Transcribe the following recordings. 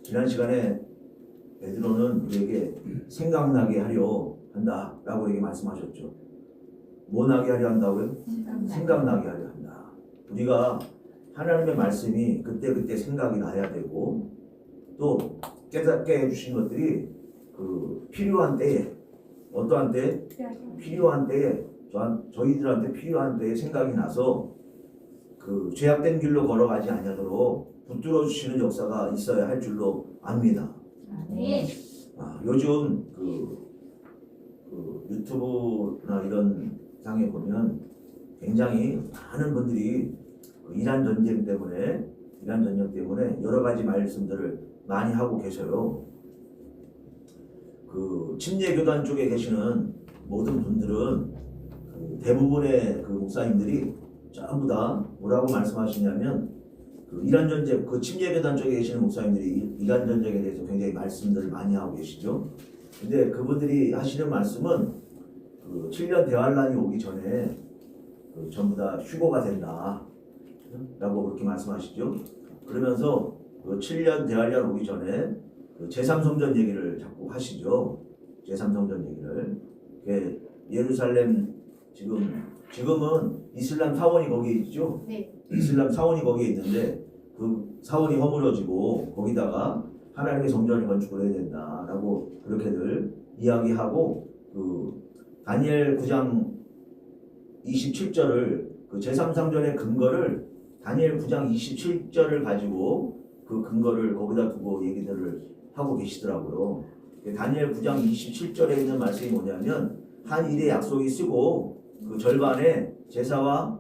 지난 시간에 베드로는 우리에게 생각나게 하려 한다라고 우리에게 말씀하셨죠. 뭐 나게 하려 한다고요? 생각나게 하려 한다. 우리가 하나님의 말씀이 그때그때 생각이 나야 되고 또 깨닫게 해주신 것들이 그 필요한 때에 어떠한 때? 필요한 때에 저희들한테 필요한 때에 생각이 나서 그 죄악된 길로 걸어가지 아니하도록 붙들어 주시는 역사가 있어야 할 줄로 압니다. 요즘 그 유튜브나 이런 상에 보면 굉장히 많은 분들이 그 이란 전쟁 때문에 여러 가지 말씀들을 많이 하고 계셔요. 그 침례 교단 쪽에 계시는 모든 분들은 그 대부분의 그 목사님들이 전부 다 뭐라고 말씀하시냐면 그 이란 전쟁, 그 침례 교단 쪽에 계시는 목사님들이 이란 전쟁에 대해서 굉장히 말씀들을 많이 하고 계시죠. 근데 그분들이 하시는 말씀은 그 7년 대환란이 오기 전에 그 전부 다 휴거가 된다 라고 그렇게 말씀하시죠. 그러면서 그 7년 대환란 오기 전에 그 제3성전 얘기를 자꾸 하시죠. 제3성전 얘기를. 예루살렘 지금은 이슬람 사원이 거기에 있죠. 네. 이슬람 사원이 거기에 있는데 그 사원이 허물어지고 거기다가 하나님의 성전을 건축을 해야 된다라고 그렇게들 이야기하고 그 다니엘 9장 27절을 그 제3성전의 근거를 다니엘 9장 27절을 가지고 그 근거를 거기다 두고 얘기들을 하고 계시더라고요. 다니엘 9장 27절에 있는 말씀이 뭐냐면 한 일의 약속이 쓰고 그 절반에 제사와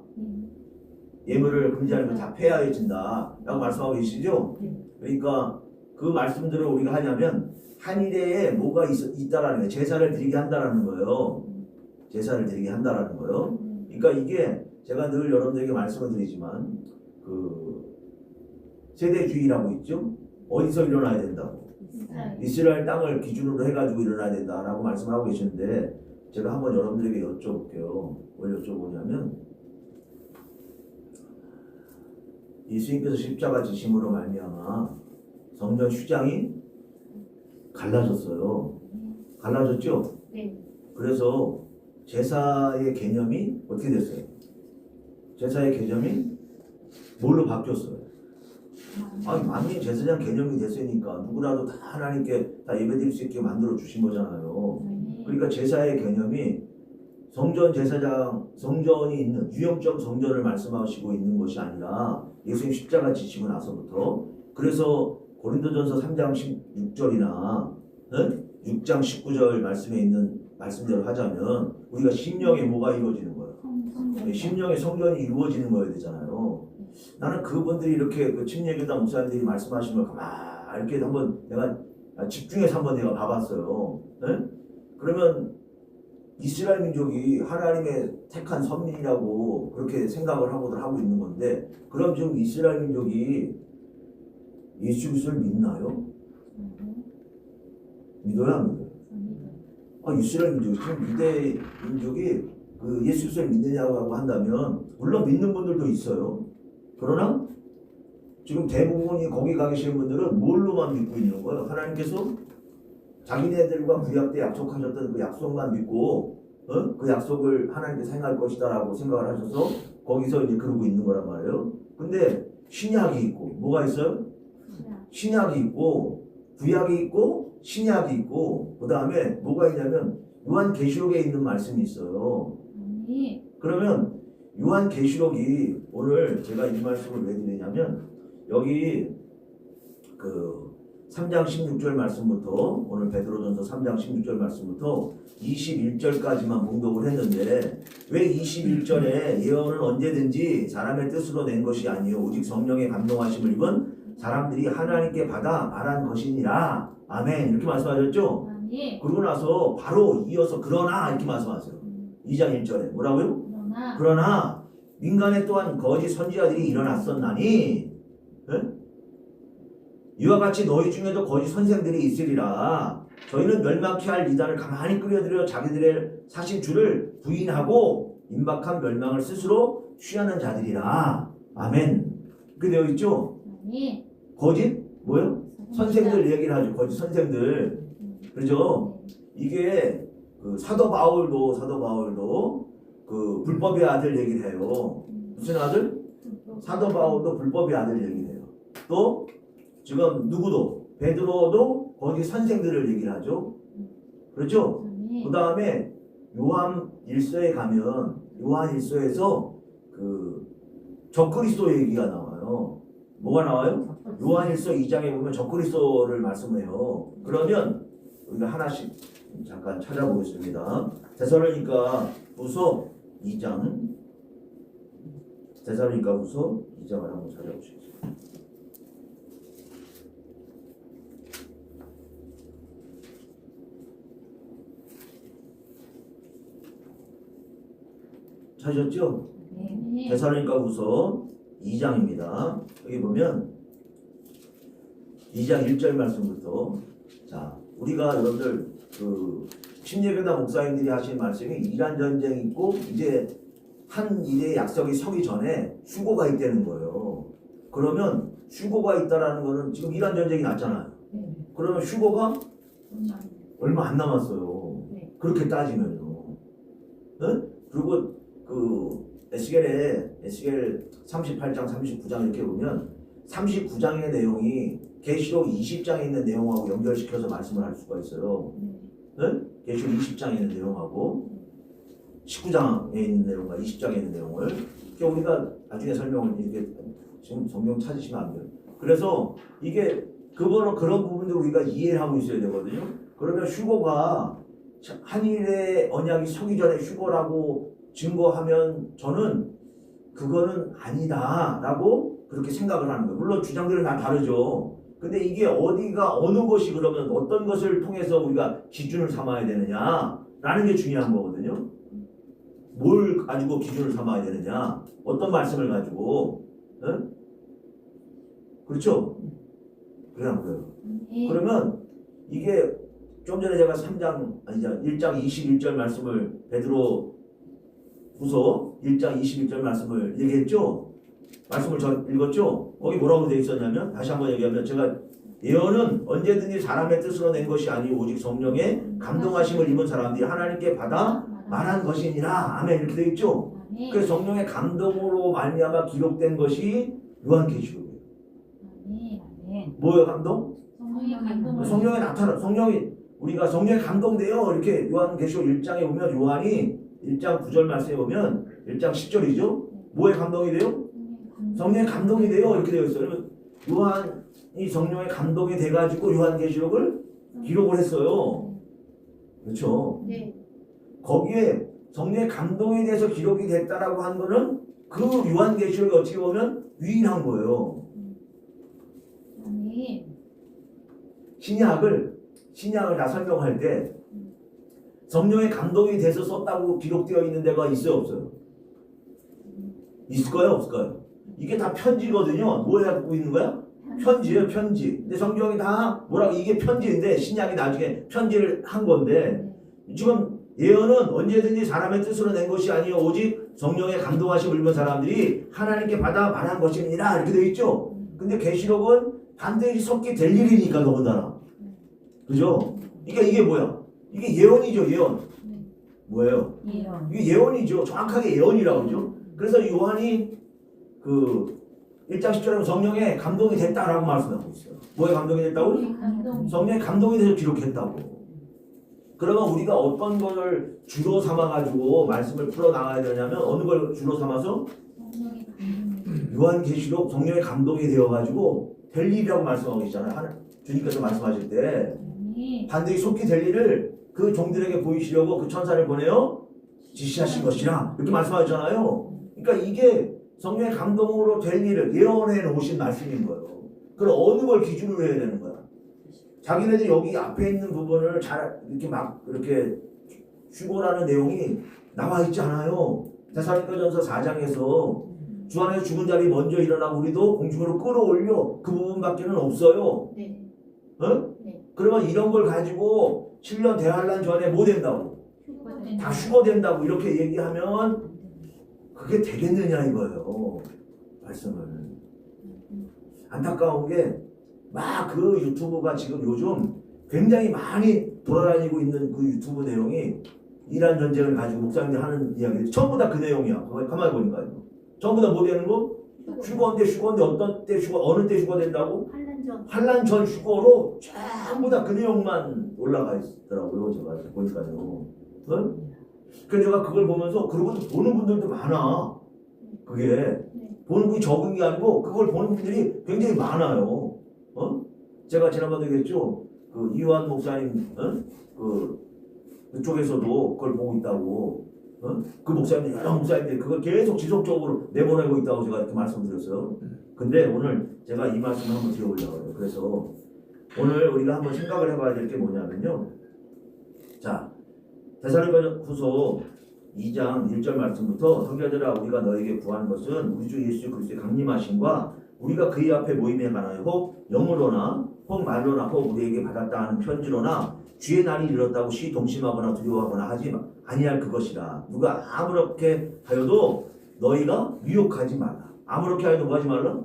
예물을 금지하는 걸 다 폐하해진다 라고 말씀하고 계시죠. 그러니까 그 말씀들을 우리가 하냐면 한 일에 뭐가 있다라는 거예요. 제사를 드리게 한다라는 거예요. 제사를 드리게 한다라는 거예요. 그러니까 이게 제가 늘 여러분들에게 말씀을 드리지만 그 세대주의라고 있죠. 어디서 일어나야 된다고? 이스라엘 땅을 기준으로 해가지고 일어나야 된다라고 말씀하고 계시는데 제가 한번 여러분들에게 여쭤볼게요. 뭘 여쭤보냐면 예수님께서 십자가 지심으로 말미암아 성전 휴장이 갈라졌어요. 갈라졌죠? 네. 그래서 제사의 개념이 어떻게 됐어요? 제사의 개념이 뭘로 바뀌었어요? 만민 제사장 개념이 됐으니까 누구라도 다 하나님께 다 예배드릴 수 있게 만들어 주신 거잖아요. 그러니까 제사의 개념이 성전 제사장, 성전이 있는 유형적 성전을 말씀하시고 있는 것이 아니라 예수님 십자가 지시고 나서부터 그래서 고린도전서 3장 16절이나 6장 19절 말씀에 있는 말씀대로 하자면 우리가 심령에 뭐가 이루어지는 거예요? 심령의 성전이 이루어지는 거여야 되잖아요. 나는 그분들이 이렇게 그 침례교단 목사님들이 말씀하시는 걸 가만히 이렇게 한번 내가 집중해서 한번 내가 봐봤어요. 그러면 이스라엘 민족이 하나님의 택한 선민이라고 그렇게 생각을 하고들 하고 있는 건데 그럼 지금 이스라엘 민족이 예수 그리스도를 믿나요? 믿어야 안 믿어요? 이스라엘 민족이 지금 유대 민족이 그 예수 그리스도를 믿느냐고 한다면 물론 믿는 분들도 있어요. 그러나 지금 대부분이 거기 가 계시는 분들은 뭘로만 믿고 있는 거예요? 하나님께서 자기네들과 구약 때 약속하셨던 그 약속만 믿고 그 약속을 하나님께서 행할 것이다 라고 생각을 하셔서 거기서 이제 그러고 있는 거란 말이에요. 근데 신약이 있고 뭐가 있어요? 신약이 있고 구약이 있고 신약이 있고 그 다음에 뭐가 있냐면 요한계시록에 있는 말씀이 있어요. 그러면 요한계시록이 오늘 제가 이 말씀을 왜 드리냐면 여기 그 3장 16절 말씀부터 오늘 베드로전서 3장 16절 말씀부터 21절까지만 봉독을 했는데 왜 21절에 예언은 언제든지 사람의 뜻으로 낸 것이 아니요 오직 성령의 감동하심을 입은 사람들이 하나님께 받아 말한 것이니라. 아멘. 이렇게 말씀하셨죠? 그러고 나서 바로 이어서 그러나 이렇게 말씀하세요. 2장 1절에 뭐라고요? 그러나 민간에 또한 거짓 선지자들이 일어났었나니 이와 같이 너희 중에도 거짓 선생들이 있으리라. 저희는 멸망케 할 이단을 가만히 끌어들여 자기들의 사신 주를 부인하고 임박한 멸망을 스스로 취하는 자들이라. 아멘. 그 되어 있죠? 거짓 뭐요? 선생들 얘기를 하죠. 거짓 선생들. 그죠? 이게 그 사도 바울도 그 불법의 아들 얘기를 해요. 무슨 아들? 사도 바울도 불법의 아들 얘기를 해요. 또 지금 누구도 베드로도 거짓 선생들을 얘기를 하죠. 그렇죠? 그 다음에 요한 1서에 가면 요한 1서에서 그 적그리스도 얘기가 나와요. 뭐가 나와요? 요한 1서 2장에 보면 적그리스도를 말씀해요. 그러면 우리가 하나씩 잠깐 찾아보겠습니다. 데살로니가 후서 2장, 데살로니가 후서 2장을 한번 찾아보시겠습니다. 찾으셨죠? 네. 데살로니가 후서 2장입니다. 여기 보면 2장 1절 말씀부터, 자, 우리가 여러분들 그 침례교단 목사님들이 하신 말씀이 이란 전쟁이 있고 이제 한 일의 약속이 서기 전에 휴고가 있다는 거예요. 그러면 휴고가 있다라는 거는 지금 이란 전쟁이 났잖아요. 그러면 휴고가 얼마 안 남았어요. 그렇게 따지면요. 네? 그리고 그 에스겔 38장 39장 이렇게 보면 39장의 내용이 계시록 20장에 있는 내용하고 연결시켜서 말씀을 할 수가 있어요. 네? 계시록 20장에 있는 내용하고 19장에 있는 내용과 20장에 있는 내용을 우리가 나중에 설명을 이렇게 지금 성경 찾으시면 안 돼요. 그래서 이게 그런 부분들 우리가 이해를 하고 있어야 되거든요. 그러면 휴고가 한일의 언약이 서기 전에 휴고라고 증거하면 저는 그거는 아니다라고 그렇게 생각을 하는 거예요. 물론 주장들은 다 다르죠. 근데 이게 어디가 어느 것이 그러면 어떤 것을 통해서 우리가 기준을 삼아야 되느냐라는 게 중요한 거거든요. 뭘 가지고 기준을 삼아야 되느냐, 어떤 말씀을 가지고, 응? 그렇죠? 그냥 그래요. 그러면 이게 좀 전에 제가 1장 21절 말씀을 베드로 후서 1장 21절 말씀을 얘기했죠? 말씀을 저 읽었죠? 거기 뭐라고 되어 있었냐면, 다시 한번 얘기하면, 제가 예언은 언제든지 사람의 뜻으로 낸 것이 아니고 오직 성령의 감동하심을 입은 사람들이 하나님께 받아 말한 것이니라. 아멘. 이렇게 되어 있죠? 그래서 성령의 감동으로 말미암아 기록된 것이 요한계시록이에요. 뭐예요, 감동? 성령의 나타나, 우리가 성령에 감동돼요. 이렇게 요한계시록 1장에 보면 요한이 1장 9절 말씀에 보면 1장 10절이죠. 뭐에 감동이 돼요? 성령에 감동이 돼요. 이렇게 되어 있어요. 그러면 요한이 성령에 감동이 돼가지고 요한계시록을 기록을 했어요. 그렇죠? 네. 거기에 성령의 감동에 대해서 기록이 됐다라고 한 거는 그 요한계시록이 어떻게 보면 유일한 거예요. 신약을 다 설명할 때 성령의 감동이 돼서 썼다고 기록되어 있는 데가 있어요, 없어요? 있을까요, 없을까요? 이게 다 편지거든요. 뭐 하고 있는 거야? 편지예요, 편지. 근데 성경이 다 뭐라고, 이게 편지인데 신약이 나중에 편지를 한 건데, 지금 예언은 언제든지 사람의 뜻으로 낸 것이 아니요 오직 성령의 감동하심을 입은 사람들이 하나님께 받아 말한 것입니다. 이렇게 되어 있죠. 근데 계시록은 반드시 섞이 될 일이니까, 더군다나. 그죠? 그러니까 이게 뭐야? 이게 예언이죠, 예언. 뭐예요? 이게 예언이죠. 정확하게 예언이라고 그러죠. 그래서 요한이 그 1장 10절에 성령의 감동이 됐다라고 말씀하고 있어요. 뭐에 감동이 됐다고? 성령의 감동이 돼서 기록했다고. 그러면 우리가 어떤 걸 주로 삼아가지고 말씀을 풀어나가야 되냐면, 어느 걸 주로 삼아서? 요한계시록 성령의 감동이 되어가지고 될 일이라고 말씀하고 있잖아요. 주님께서 말씀하실 때 반드시 속히 될 일을 그 종들에게 보이시려고 그 천사를 보내어 지시하신 것이라 이렇게 말씀하셨잖아요. 그러니까 이게 성령의 감동으로 될 일을 예언해 놓으신 말씀인 거예요. 그럼 어느 걸 기준으로 해야 되는 거야? 자기네들 여기 앞에 있는 부분을 잘 이렇게 막 이렇게 휴고라는 내용이 나와 있지 않아요. 데살로니가전서 4장에서 주 안에서 죽은 자들이 먼저 일어나고 우리도 공중으로 끌어올려, 그 부분밖에는 없어요. 네. 어? 네. 그러면 이런 걸 가지고 7년 대환란 전에 뭐 된다고? 다 휴거된다고 이렇게 얘기하면 그게 되겠느냐 이거예요. 말씀을. 안타까운 게 막 그 유튜브가 지금 요즘 굉장히 많이 돌아다니고 있는 그 유튜브 내용이 이란 전쟁을 가지고 목사님들이 하는 이야기들 전부 다 그 내용이야. 그거 가만히 보니까요. 전부 다 뭐 되는 거? 휴거인데 어떤 때 휴거, 어느 때 휴거 된다고? 환란 전 휴거로 전부 다 그 내용만 올라가 있더라고요. 제가 보니까요. 응? 그래서 제가 그걸 보면서 그러고 보는 분들도 많아. 그게 보는 분이 적은 게 아니고 그걸 보는 분들이 굉장히 많아요. 어? 제가 지난번에 얘기했죠. 그 이완 목사님, 그쪽에서도 그걸 보고 있다고. 그 목사님들, 여러 목사님들이 그걸 계속 지속적으로 내보내고 있다고 제가 이렇게 말씀드렸어요. 근데 오늘 제가 이 말씀을 한번 드려보려고 해요. 그래서 오늘 우리가 한번 생각을 해봐야 될 게 뭐냐면요. 자, 데살로니가후서 2장 1절 말씀부터 형제들아 우리가 너에게 구하는 것은 우리 주 예수 그리스도의 강림하심과 우리가 그의 앞에 모임에 관하여 혹 영으로나 혹 말로나 혹 우리에게 받았다 하는 편지로나 주의 날이 이르렀다고 시동심하거나 두려워하거나 하지 아니할 그것이라. 누가 아무렇게 하여도 너희가 유혹하지 말라. 아무렇게 하여도 뭐 하지 말라?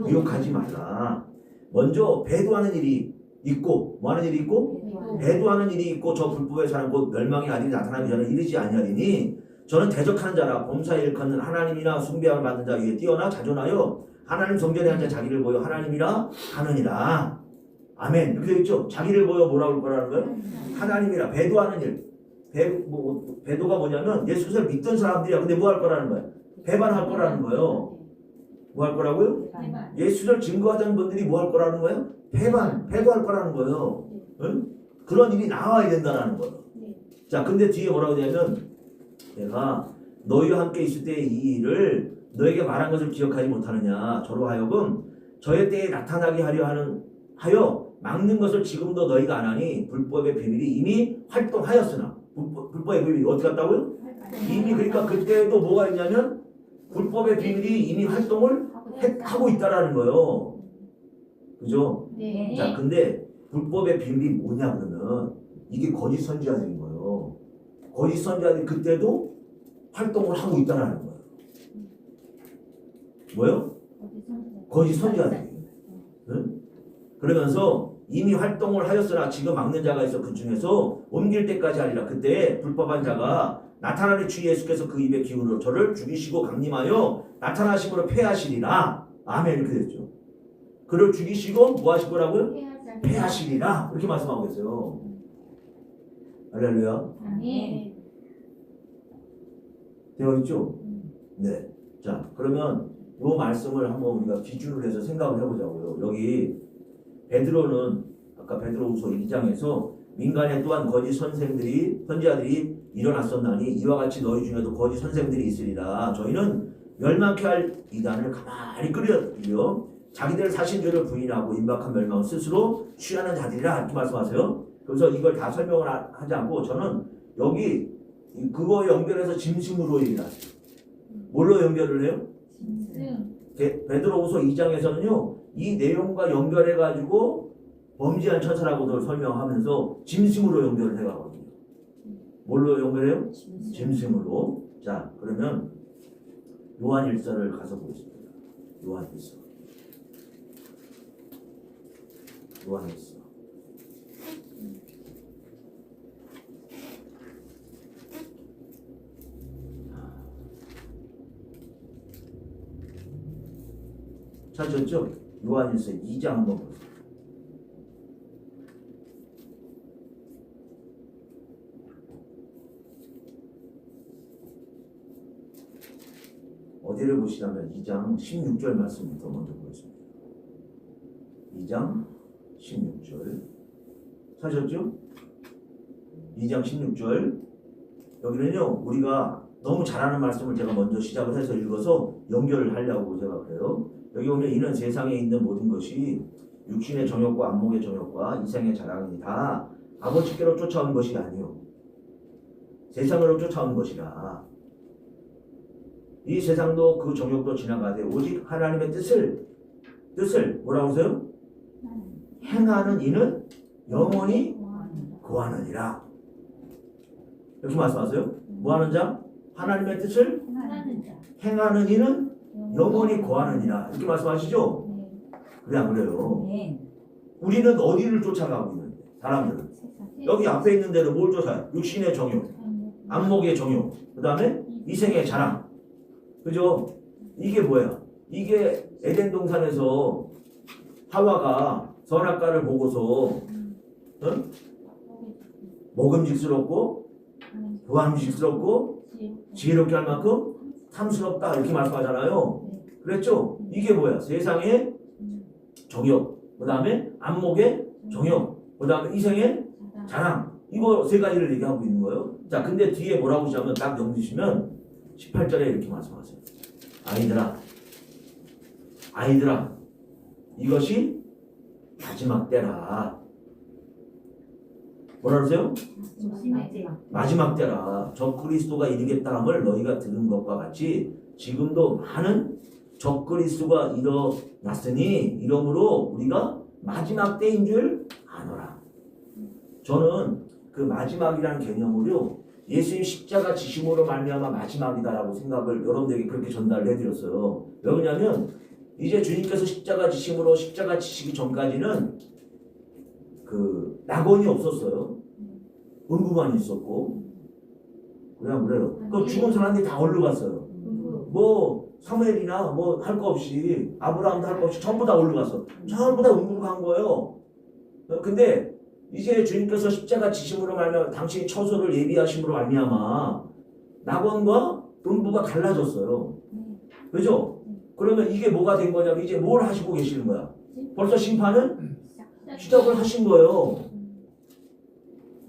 유혹하지 말라. 먼저 배도하는 일이 있고 뭐 하는 일이 있고? 배도하는 일이 있고 저 불법의 사람 곧 멸망의 아들이 나타나기 전에 이르지 아니하리니 저는 대적하는 자라 범사에 일컫는 하나님이나 숭배함을 받는 자 위에 뛰어나 자존하여 하나님 성전에 앉아 자기를 보여 하나님이라 하느니라. 아멘. 이렇게 되어 있죠. 자기를 보여 뭐라고 할 거라는 거예요? 하나님이라. 배도하는 일. 배도가 뭐냐면 예수를 믿던 사람들이야. 근데 뭐 할 거라는 거예요? 배반할 거라는 거예요. 뭐 할 거라고요? 예수를 증거하자는 분들이 뭐 할 거라는 거예요? 배도할 거라는 거예요. 응? 그런 일이 나와야 된다는 거예요. 자, 근데 뒤에 뭐라고 하냐면 내가 너희와 함께 있을 때 이 일을 너에게 말한 것을 기억하지 못하느냐. 저로 하여금 저의 때에 나타나게 하여 막는 것을 지금도 너희가 안 하니 불법의 비밀이 이미 활동하였으나 불법의 비밀이 어떻게 갔다고요? 이미 그러니까 그때도 뭐가 있냐면 불법의 비밀이 이미 활동을 하고 있다라는 거예요. 그죠? 네. 자, 근데 불법의 비밀이 뭐냐 그러면 이게 거짓 선지자들인 거예요. 거짓 선지자들이 그때도 활동을 하고 있다라는 거예요. 뭐요? 거짓 선지자들. 응? 그러면서 이미 활동을 하였으나 지금 막는 자가 있어 그 중에서 옮길 때까지 하리라. 그때 불법한 자가 나타나는 주 예수께서 그 입의 기운으로 저를 죽이시고 강림하여 나타나심으로 패하시리라. 아멘. 이렇게 됐죠. 그를 죽이시고 뭐 하실 거라고요? 패하시리라. 이렇게 말씀하고 있어요. 할렐루야. 아멘. 되어 있죠? 네. 자, 그러면 이 말씀을 한번 우리가 기준으로 해서 생각을 해보자고요. 여기 베드로는 아까 베드로후서 1장에서 민간에 또한 거짓 선지자들이 일어났었나니 이와 같이 너희 중에도 거짓 선생들이 있으리라. 저희는 멸망케 할 이단을 가만히 끌어들여 자기들 사신주를 부인하고 임박한 멸망을 스스로 취하는 자들이라 이렇게 말씀하세요. 그래서 이걸 다 설명을 하지 않고 저는 여기 그거 연결해서 짐승으로 얘기를 하세요. 뭘로 연결을 해요? 베드로후서 2장에서는요 이 내용과 연결해가지고 범죄한 천사라고도 설명하면서 짐승으로 연결을 해가거든요. 뭘로 연결해요? 짐승으로. 자, 그러면 요한일서를 가서 보겠습니다. 요한일서. 찾았죠? 요한일서 2장 한번 보세요. 어디를 보시냐면 2장 16절 말씀부터 먼저 보겠습니다. 2장 16절 찾았죠? 2장 16절 여기는요 우리가 너무 잘하는 말씀을 제가 먼저 시작을 해서 읽어서 연결을 하려고 제가 그래요. 여기 보면 이는 세상에 있는 모든 것이 육신의 정욕과 안목의 정욕과 이생의 자랑이 다 아버지께로 쫓아온 것이 아니요 세상으로 쫓아온 것이라. 이 세상도 그 정욕도 지나가되 오직 하나님의 뜻을 뭐라고 하세요? 행하는 이는 영원히 거하느니라. 이렇게 말씀하세요. 뭐하는 자? 하나님의 뜻을 행하는 이는 영원히 거하느니라. 이렇게 말씀하시죠? 그래 안 그래요? 우리는 어디를 쫓아가고 있는데 사람들은 여기 앞에 있는 대로 뭘 쫓아요? 육신의 정욕, 안목의 정욕, 그 다음에 이생의 자랑. 그죠? 이게 뭐야? 이게 에덴 동산에서 하와가 선악과를 보고서 먹음직스럽고 보암직스럽고 지혜롭게 할 만큼 탐스럽다 이렇게 말씀하잖아요. 그랬죠? 이게 뭐야? 세상의 정욕, 그 다음에 안목의 정욕, 그 다음에 이생의 자랑. 이거 세 가지를 얘기하고 있는 거예요. 자, 근데 뒤에 뭐라고 하시면 딱 넘기시면 18절에 이렇게 말씀하세요. 아이들아, 이것이 마지막 때라. 뭐라 그러세요? 마지막 때라. 적그리스도가 이르겠다함을 너희가 들은 것과 같이 지금도 많은 적그리스도가 일어났으니 이러므로 우리가 마지막 때인 줄 아노라. 저는 그 마지막이라는 개념으로 예수님 십자가 지심으로 말미암아 마지막이다라고 생각을 여러분들에게 그렇게 전달을 해드렸어요. 왜 그러냐면 이제 주님께서 십자가 지심으로 십자가 지시기 전까지는 그 낙원이 없었어요. 음부만 있었고 그냥 그래요. 그 죽은 사람들이 다 어디로 갔어요? 뭐 사무엘이나 뭐 할 거 없이 아브라함도 할 거 없이 전부 다 어디로 갔어? 전부 다 음부로 간 거예요. 근데 이제 주님께서 십자가 지심으로 말미암아 당신이 처소를 예비하심으로 말미암아 낙원과 음부가 갈라졌어요. 그죠? 그러면 이게 뭐가 된 거냐면 이제 뭘 하시고 계시는 거야? 벌써 심판은 시작을 하신 거예요.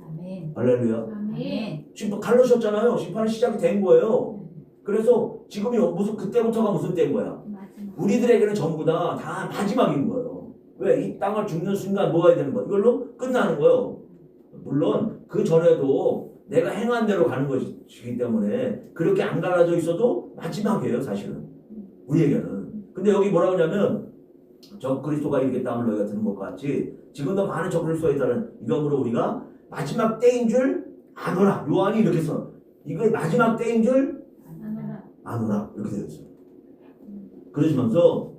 아멘. 할렐루야. 아멘. 지금 갈라졌잖아요. 심판은 시작이 된 거예요. 그래서 지금이 무슨 그때부터가 무슨 때인 거야? 우리들에게는 전부 다 마지막인 거예요. 왜? 이 땅을 죽는 순간 뭐가 되는 거야? 이걸로 끝나는 거예요. 물론 그 전에도 내가 행한 대로 가는 것이기 때문에 그렇게 안 갈라져 있어도 마지막이에요, 사실은. 우리에게는. 근데 여기 뭐라고 하냐면 적그리스도가 이르겠다함을 너희가 들은 것과 같이 지금도 많은 적그리스도가 있다는 이러므로 우리가 마지막 때인 줄 아노라. 요한이 이렇게 써. 이거 마지막 때인 줄 아노라. 이렇게 되어 있어요. 그러시면서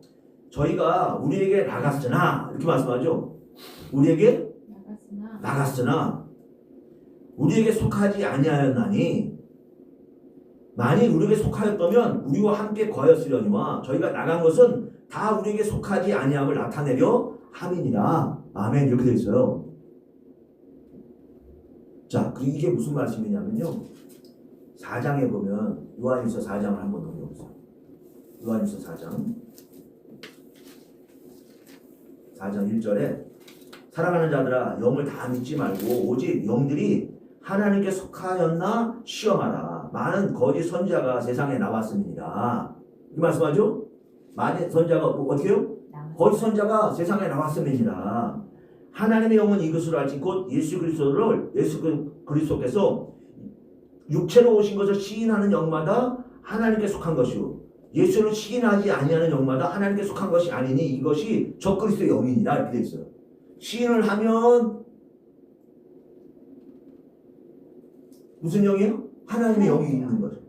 저희가 우리에게 나갔으나 이렇게 말씀하죠. 우리에게 나갔으나 우리에게 속하지 아니하였나니 만일 우리에게 속하였다면 우리와 함께 거였으려니와 저희가 나간 것은 다 우리에게 속하지 아니함을 나타내려 함이니라. 아멘. 이렇게 되어 있어요. 자, 이게 무슨 말씀이냐면요. 4장에 보면 요한일서 4장을 한번 넘겨보세요. 요한일서 4장 1절에 사랑하는 자들아 영을 다 믿지 말고 오직 영들이 하나님께 속하였나 시험하라. 많은 거짓 선지자가 세상에 나왔습니다. 이 말씀하죠? 많은 선지자가 어떻게 해요? 거짓 선지자가 세상에 나왔습니다. 하나님의 영은 이것으로 알지 곧 예수 그리스도께서 육체로 오신 것을 시인하는 영마다 하나님께 속한 것이요 예수를 시인하지 아니하는 영마다 하나님께 속한 것이 아니니 이것이 적그리스도의 영이니라. 이렇게 되어 있어요. 시인을 하면 무슨 영이에요? 하나님의 영이 있는 거죠.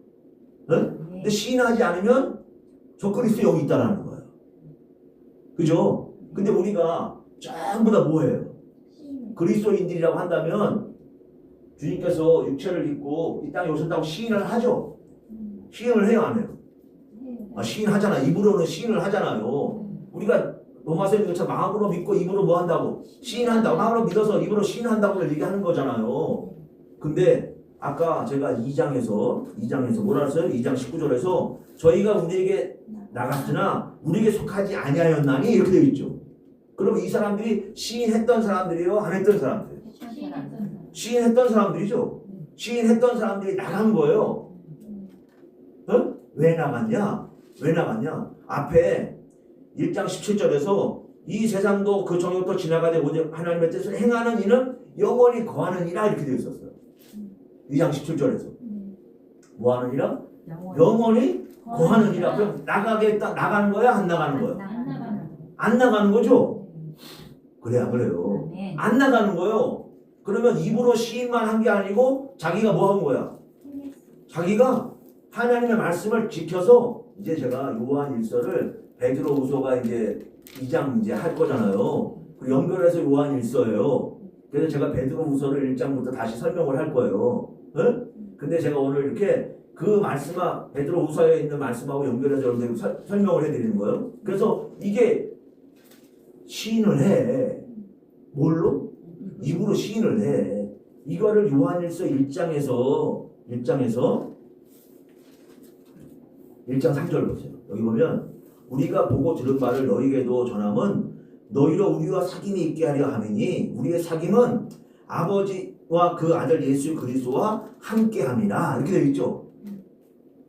근데 시인하지 않으면 적그리스도의 영이 있다라는 거예요. 그죠? 근데 우리가 전부 다 뭐예요? 그리스도인들이라고 한다면 주님께서 육체를 입고 이 땅에 오셨다고 시인을 하죠. 시인을 해요, 안 해요? 시인하잖아. 입으로는 시인을 하잖아요. 우리가 로마서에 것처럼 마음으로 믿고 입으로 뭐 한다고? 시인한다고. 마음으로 믿어서 입으로 시인한다고 얘기하는 거잖아요. 근데 아까 제가 2장에서 뭐라 했어요? 2장 19절에서 저희가 우리에게 나갔으나 우리에게 속하지 아니하였나니 이렇게 되어 있죠. 그럼 이 사람들이 시인했던 사람들이요? 안 했던 사람들? 시인했던 사람들이죠. 시인했던 사람들이 나간 거예요. 왜 나갔냐? 앞에 1장 17절에서 이 세상도 그 정욕도 지나가되 오직 하나님의 뜻을 행하는 이는 영원히 거하는 이라 이렇게 되어 있었어요. 2장 17절에서 뭐 하는 이라? 영원히 거하는 이라. 그럼 나가는 거야? 안 나가는 거야? 안 나가는 거죠? 그래요. 안 나가는 거예요. 그러면 입으로 시인만 한 게 아니고 자기가 뭐 한 거야? 자기가 하나님의 말씀을 지켜서 이제 제가 요한 일서를 베드로후서가 이제 2장 이제 할 거잖아요. 그 연결해서 요한일서예요. 그래서 제가 베드로후서를 1장부터 다시 설명을 할 거예요. 네? 근데 제가 오늘 이렇게 그 말씀과 베드로후서에 있는 말씀하고 연결해서 여러분들 설명을 해드리는 거예요. 그래서 이게 시인을 해. 뭘로? 입으로 시인을 해. 이거를 요한일서 1장 3절 보세요. 여기 보면 우리가 보고 들은 바를 너희에게도 전함은 너희로 우리와 사귐이 있게 하려 함이니 우리의 사귐은 아버지와 그 아들 예수 그리스도와 함께함이라. 이렇게 되어 있죠.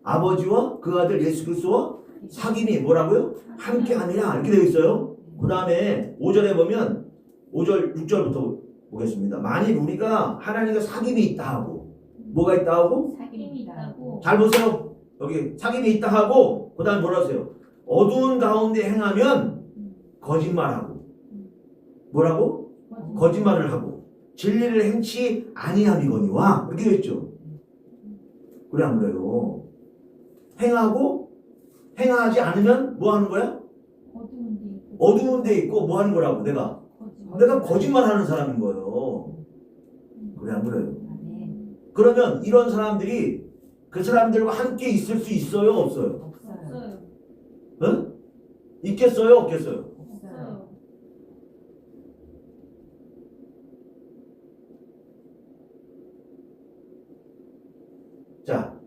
아버지와 그 아들 예수 그리스도와 사귐이 뭐라고요? 함께함이라. 이렇게 되어 있어요. 그 다음에 5절에 보면 5절 6절부터 보겠습니다. 만일 우리가 하나님과 사귐이 있다 하고 뭐가 있다 하고? 사귐이 있다고. 잘 보세요. 여기 사귐이 있다 하고 그 다음에 뭐라 하세요? 어두운 가운데 행하면 거짓말하고 뭐라고? 거짓말을 하고 진리를 행치 아니함이거니와. 이렇게 되어 있죠. 그래 안 그래요? 행하고 행하지 않으면 뭐 하는 거야? 어두운 데 있고 뭐 하는 거라고? 내가 거짓말하는 사람인 거예요. 그래 안 그래요? 그러면 이런 사람들이 그 사람들과 함께 있을 수 있어요? 없어요? 없어요. 응? 있겠어요? 없겠어요? 없어요. 자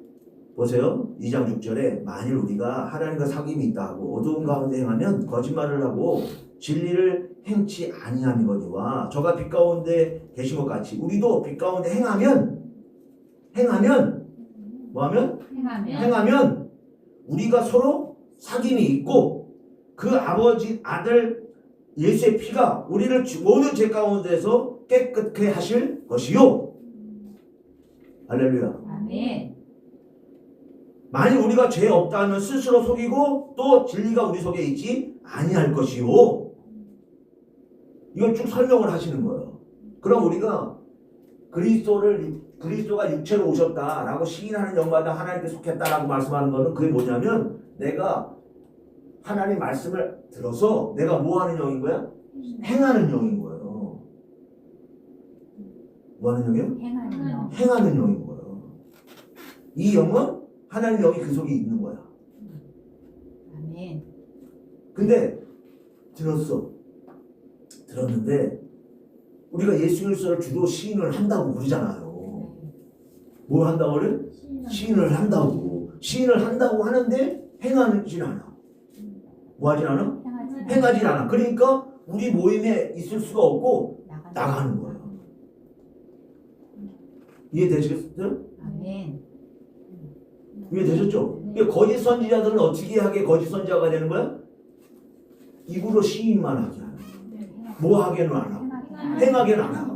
보세요. 2장 6절에 만일 우리가 하나님과 사귐이 있다 하고 어두운 가운데 행하면 거짓말을 하고 진리를 행치 아니함이거니와 저가 빛 가운데 계신 것 같이 우리도 빛 가운데 행하면 뭐하면? 행하면 우리가 서로 사귐이 있고 그 아버지 아들 예수의 피가 우리를 모든 죄 가운데서 깨끗게 하실 것이요. 할렐루야. 아멘. 만일 우리가 죄 없다 하면 스스로 속이고 또 진리가 우리 속에 있지 아니할 것이요. 이걸 쭉 설명을 하시는 거예요. 그럼 우리가 그리스도가 육체로 오셨다라고 시인하는 영마다 하나님께 속했다라고 말씀하는 거는 그게 뭐냐면 내가 하나님 말씀을 들어서 내가 뭐 하는 영인 거야? 행하는 영인 거예요. 뭐 하는 영이요? 행하는 영인 거예요. 이 영은 하나님 영이 그 속에 있는 거야. 아멘. 근데 들었는데 우리가 예수 그리스도를 주로 시인을 한다고 그러잖아요. 뭘 한다고 그래? 시인을 한다고 하는데 행하진 않아. 뭐 하진 않아? 행하진 않아. 그러니까 우리 모임에 있을 수가 없고 나가는 거예요. 이해되시겠어요? 아멘. 이해되셨죠? 거짓 선지자들은 어떻게 하게 거짓 선지자가 되는 거야? 입으로 시인만 하게 하는 거야. 뭐 하게는 안 하고 행하게는 안 하고.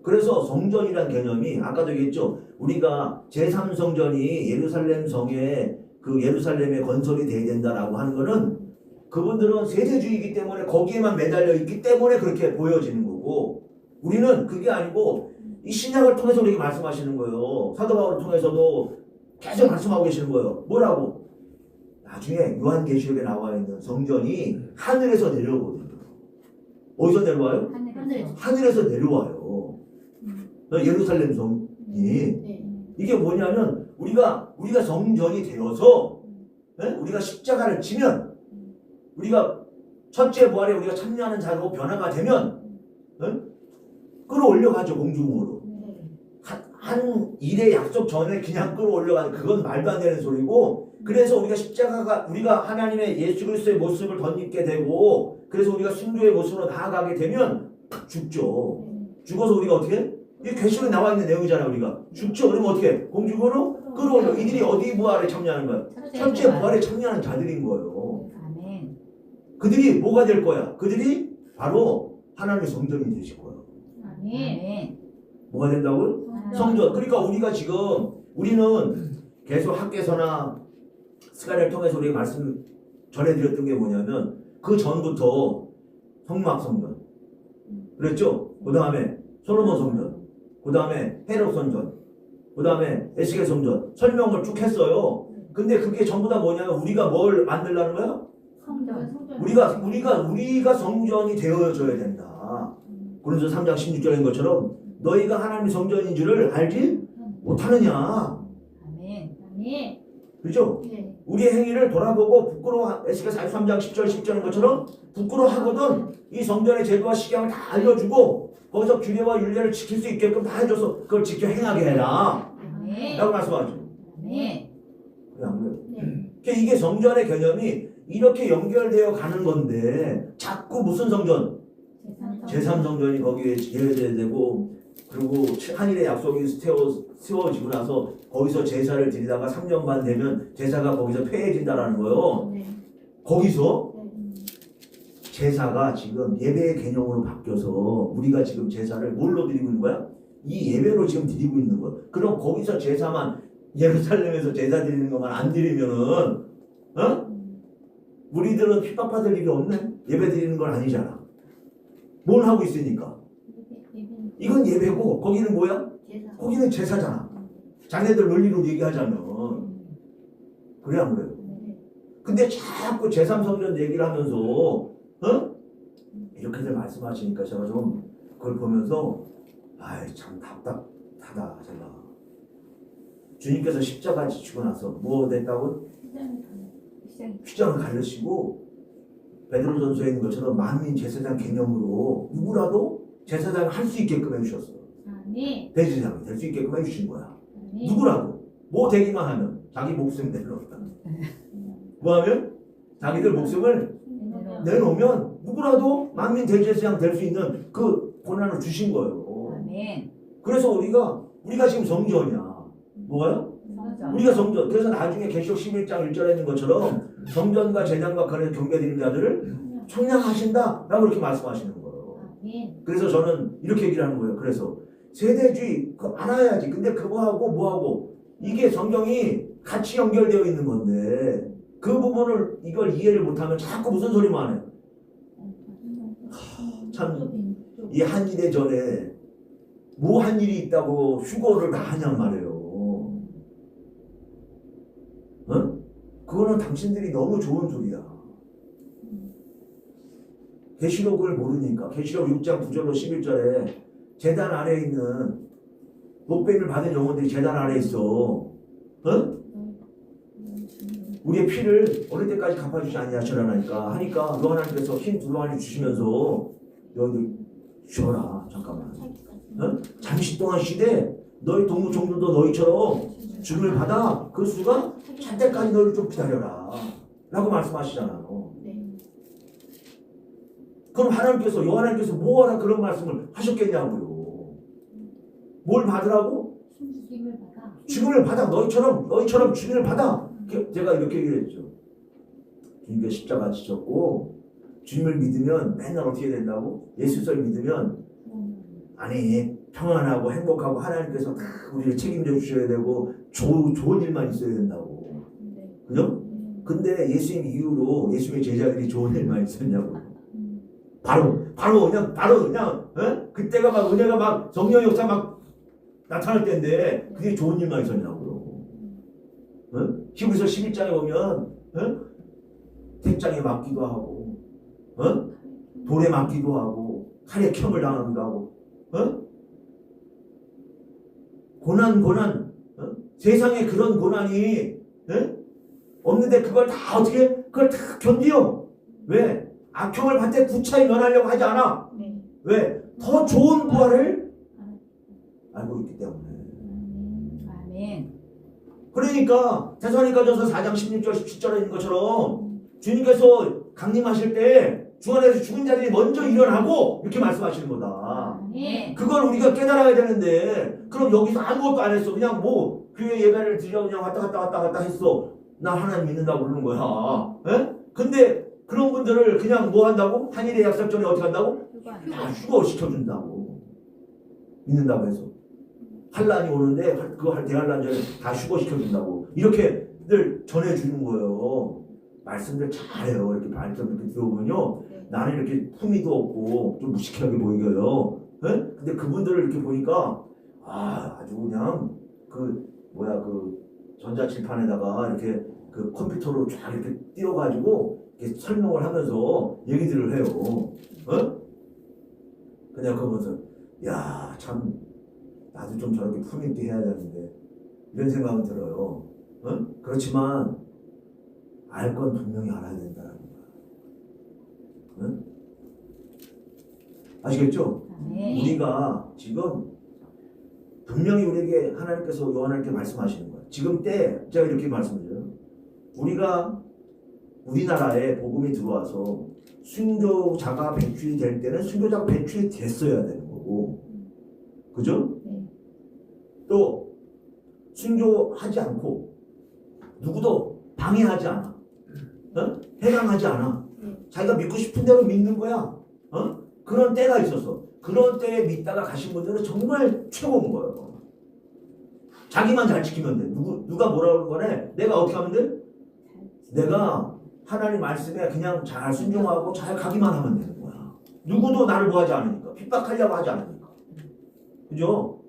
그래서 성전이란 개념이 아까도 얘기했죠. 우리가 제3성전이 예루살렘 성에 그 예루살렘에 건설이 돼야 된다라고 하는 거는 그분들은 세대주의이기 때문에 거기에만 매달려 있기 때문에 그렇게 보여지는 거고 우리는 그게 아니고 이 신약을 통해서 우리에게 말씀하시는 거예요. 사도 바울을 통해서도 계속 말씀하고 계시는 거예요. 뭐라고? 나중에 요한계시록에 나와 있는 성전이 하늘에서 내려오거든요. 어디서 내려와요? 하늘에서 내려와요. 예루살렘 성이. 이게 뭐냐면 우리가 성전이 되어서 우리가 십자가를 지면 우리가 첫째 부활에 우리가 참여하는 자로 변화가 되면 끌어올려가죠. 공중으로. 한 일의 약속 전에 그냥 끌어올려가는 그건 말도 안 되는 소리고 그래서 우리가 하나님의 예수 그리스도의 모습을 덧입게 되고 그래서 우리가 순교의 모습으로 나아가게 되면 죽죠. 죽어서 우리가 어떻게 해? 이게 계시록에 나와 있는 내용이잖아요. 우리가 죽죠. 그러면 어떻게 해? 공중으로 끌어올려. 이들이 어디 부활에 참여하는 거야? 첫째 부활에 참여하는 자들인 거예요. 아멘. 그들이 뭐가 될 거야? 그들이 바로 하나님의 성전이 되실 거예요. 아멘. 뭐가 된다고요? 성전. 그러니까 우리는 계속 학계서나 스가랴를 통해서 우리가 말씀 전해드렸던 게 뭐냐면 그 전부터 성막 성전 그랬죠? 그 다음에 솔로몬 성전, 그 다음에 헤롯 성전, 그 다음에 에스겔 성전 설명을 쭉 했어요. 근데 그게 전부 다 뭐냐면 우리가 뭘 만들라는 거야? 성전. 우리가 성전이 되어져야 된다. 고린도서 3장 16절인 것처럼 너희가 하나님의 성전인 줄을 알지 못하느냐. 아멘. 그죠? 네. 우리의 행위를 돌아보고 에스겔 43장 10절 10절인 것처럼 부끄러워하거든 이 성전의 제도와 식양을 다 알려주고 거기서 규례와 율례를 지킬 수 있게끔 다 해줘서 그걸 지켜 행하게 해라 아멘. 라고 말씀하죠. 아멘. 그래 안 그래요? 네. 그러니까 이게 성전의 개념이 이렇게 연결되어 가는 건데 자꾸 무슨 성전? 제3성전이 거기에 예외돼야 되고 그리고 한일의 약속이 세워지고 나서 거기서 제사를 드리다가 3년 반 되면 제사가 거기서 폐해진다라는 거예요. 네. 거기서 제사가 지금 예배의 개념으로 바뀌어서 우리가 지금 제사를 뭘로 드리고 있는 거야? 이 예배로 지금 드리고 있는 거야. 그럼 거기서 제사만 예루살렘에서 제사 드리는 것만 안 드리면은 우리들은 핍박받을 일이 없네. 예배 드리는 건 아니잖아. 뭘 하고 있으니까. 이건 예배고 거기는 뭐야? 거기는 제사잖아. 자네들 논리로 얘기하자면 그래 안 그래요? 근데 자꾸 제3성전 얘기를 하면서 이렇게들 말씀하시니까 제가 좀 그걸 보면서 아이 참 답답하다 제가. 주님께서 십자가 지치고 나서 뭐 됐다고? 휘장을 갈르시고 베드로전서에 있는 것처럼 만민 제사장 개념으로 누구라도 제사장을 할 수 있게끔 해주셨어요. 대제사장이 될 수 있게끔 해주신 거야. 누구라도 뭐 되기만 하면 자기 목숨 내놓았다. 뭐 하면 자기들 목숨을 내놓으면 누구라도 만민 대제사장 될 수 있는 그 권한을 주신 거예요. 아멘. 그래서 우리가 지금 성전이야. 뭐가요? 우리가 성전. 그래서 나중에 계시록 11장 1절에 있는 것처럼 성전과 제단과 그런 경배드리는 자들을 청량하신다라고 이렇게 말씀하시는 거예요. 그래서 저는 이렇게 얘기를 하는 거예요. 그래서 세대주의 알아야지. 근데 그거하고 뭐하고 이게 성경이 같이 연결되어 있는 건데 그 부분을 이걸 이해를 못하면 자꾸 무슨 소리만 해요. 참 이 한일의 전에 뭐 한 일이 있다고 휴거를 다 하냔 말이에요. 그거는 당신들이 너무 좋은 소리야. 계시록을 모르니까 계시록 6장 9절로 11절에 제단 아래에 있는 목배임을 받은 영혼들이 제단 아래에 있어. 우리의 피를 어느 때까지 갚아주지 아니하시라니까 하니까 너 하나님께서 흰 두루마리 주시면서 너희들 쉬어라 잠깐만. 잠시 동안 쉬되 너희 동무 종들도 너희처럼 죽음을 받아 그 수가 찰 때까지 너희를 좀 기다려라 라고 말씀하시잖아요. 그럼 하나님께서 여호와님께서 뭐하라 그런 말씀을 하셨겠냐고요. 뭘 받으라고? 죽음을 받아. 너희처럼 죽음을 받아. 제가 이렇게 얘기를 했죠. 주님께 십자가 지셨고 주님을 믿으면 맨날 어떻게 된다고? 예수를 믿으면 아니 평안하고 행복하고 하나님께서 다 우리를 책임져 주셔야 되고 좋은 일만 있어야 된다고. 그죠? 근데 예수님 이후로 예수님의 제자들이 좋은 일만 있었냐고. 바로 그냥 그때가 막 은혜가 막 성령 역사 막 나타날 때인데 그게 좋은 일만 있었냐고요. 히브리서 11장에 보면 택장에 맞기도 하고 돌에 맞기도 하고 칼에 켬을 당하기도 하고 고난 세상에 그런 고난이 없는데 그걸 다 견디요. 왜? 악형을 받되 구차히 면하려고 하지 않아. 왜? 더 좋은 부활을 알고 있기 때문에. 아멘. 그러니까 데살로니가전서 4장 16절 17절에 있는 것처럼 주님께서 강림하실 때 주안에서 죽은 자들이 먼저 일어나고 이렇게 말씀하시는 거다. 그걸 우리가 깨달아야 되는데 그럼 여기서 아무것도 안 했어. 그냥 뭐 교회 예배를 드려 그냥 왔다 갔다 했어. 나 하나님 믿는다고 그러는 거야. 근데 그런 분들을 그냥 뭐 한다고? 한일의 약속 전에 어떻게 한다고? 다 휴거시켜준다고. 믿는다고 해서. 환란이 오는데 그 대환란 전에 다 휴거시켜준다고. 이렇게 늘 전해주는 거예요. 말씀들 잘해요. 이렇게 말씀 이렇게 들어보면요. 나는 이렇게 품위도 없고 좀 무식하게 보이고요. 근데 그분들을 이렇게 보니까 아주 그냥 그 전자칠판에다가 이렇게 그 컴퓨터로 쫙 이렇게 띄워가지고 이렇게 설명을 하면서 얘기들을 해요. 어? 그냥 그거 보면서 야, 참 나도 좀 저렇게 품위 있게 해야 되는데 이런 생각은 들어요. 어? 그렇지만 알 건 분명히 알아야 된다는 거야. 어? 아시겠죠? 아멘. 우리가 지금 분명히 우리에게 하나님께서 요한에게 말씀하시는 거예요. 지금 때 제가 이렇게 말씀드려요. 우리가 우리나라에 복음이 들어와서 순교자가 배출이 될 때는 순교자가 배출이 됐어야 되는 거고, 그죠? 네. 또 순교하지 않고 누구도 방해하지 않아, 어? 해당하지 않아. 자기가 믿고 싶은 대로 믿는 거야. 어? 그런 때가 있었어. 그런 때에 믿다가 가신 분들은 정말 최고인 거예요. 자기만 잘 지키면 돼. 누가 뭐라고 그러는 거네? 내가 어떻게 하면 돼? 내가 하나님 말씀에 그냥 잘 순종하고 잘 가기만 하면 되는 거야. 누구도 나를 뭐하지 않으니까. 핍박하려고 하지 않으니까. 그죠?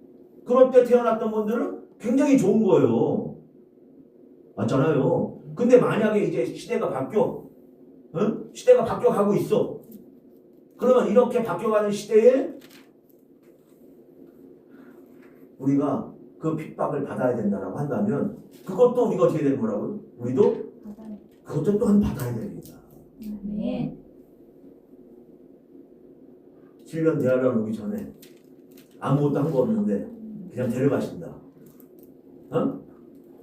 그럴 때 태어났던 분들은 굉장히 좋은 거예요. 맞잖아요. 근데 만약에 이제 시대가 바뀌어. 응? 시대가 바뀌어가고 있어. 그러면 이렇게 바뀌어가는 시대에 우리가 그 핍박을 받아야 된다고 한다면 그것도 우리가 어떻게 되는 거라고요? 우리도 그것도 또한 받아야 됩니다. 아멘. 7년 대학원 오기 전에 아무것도 한 거 없는데 그냥 데려가신다. 어?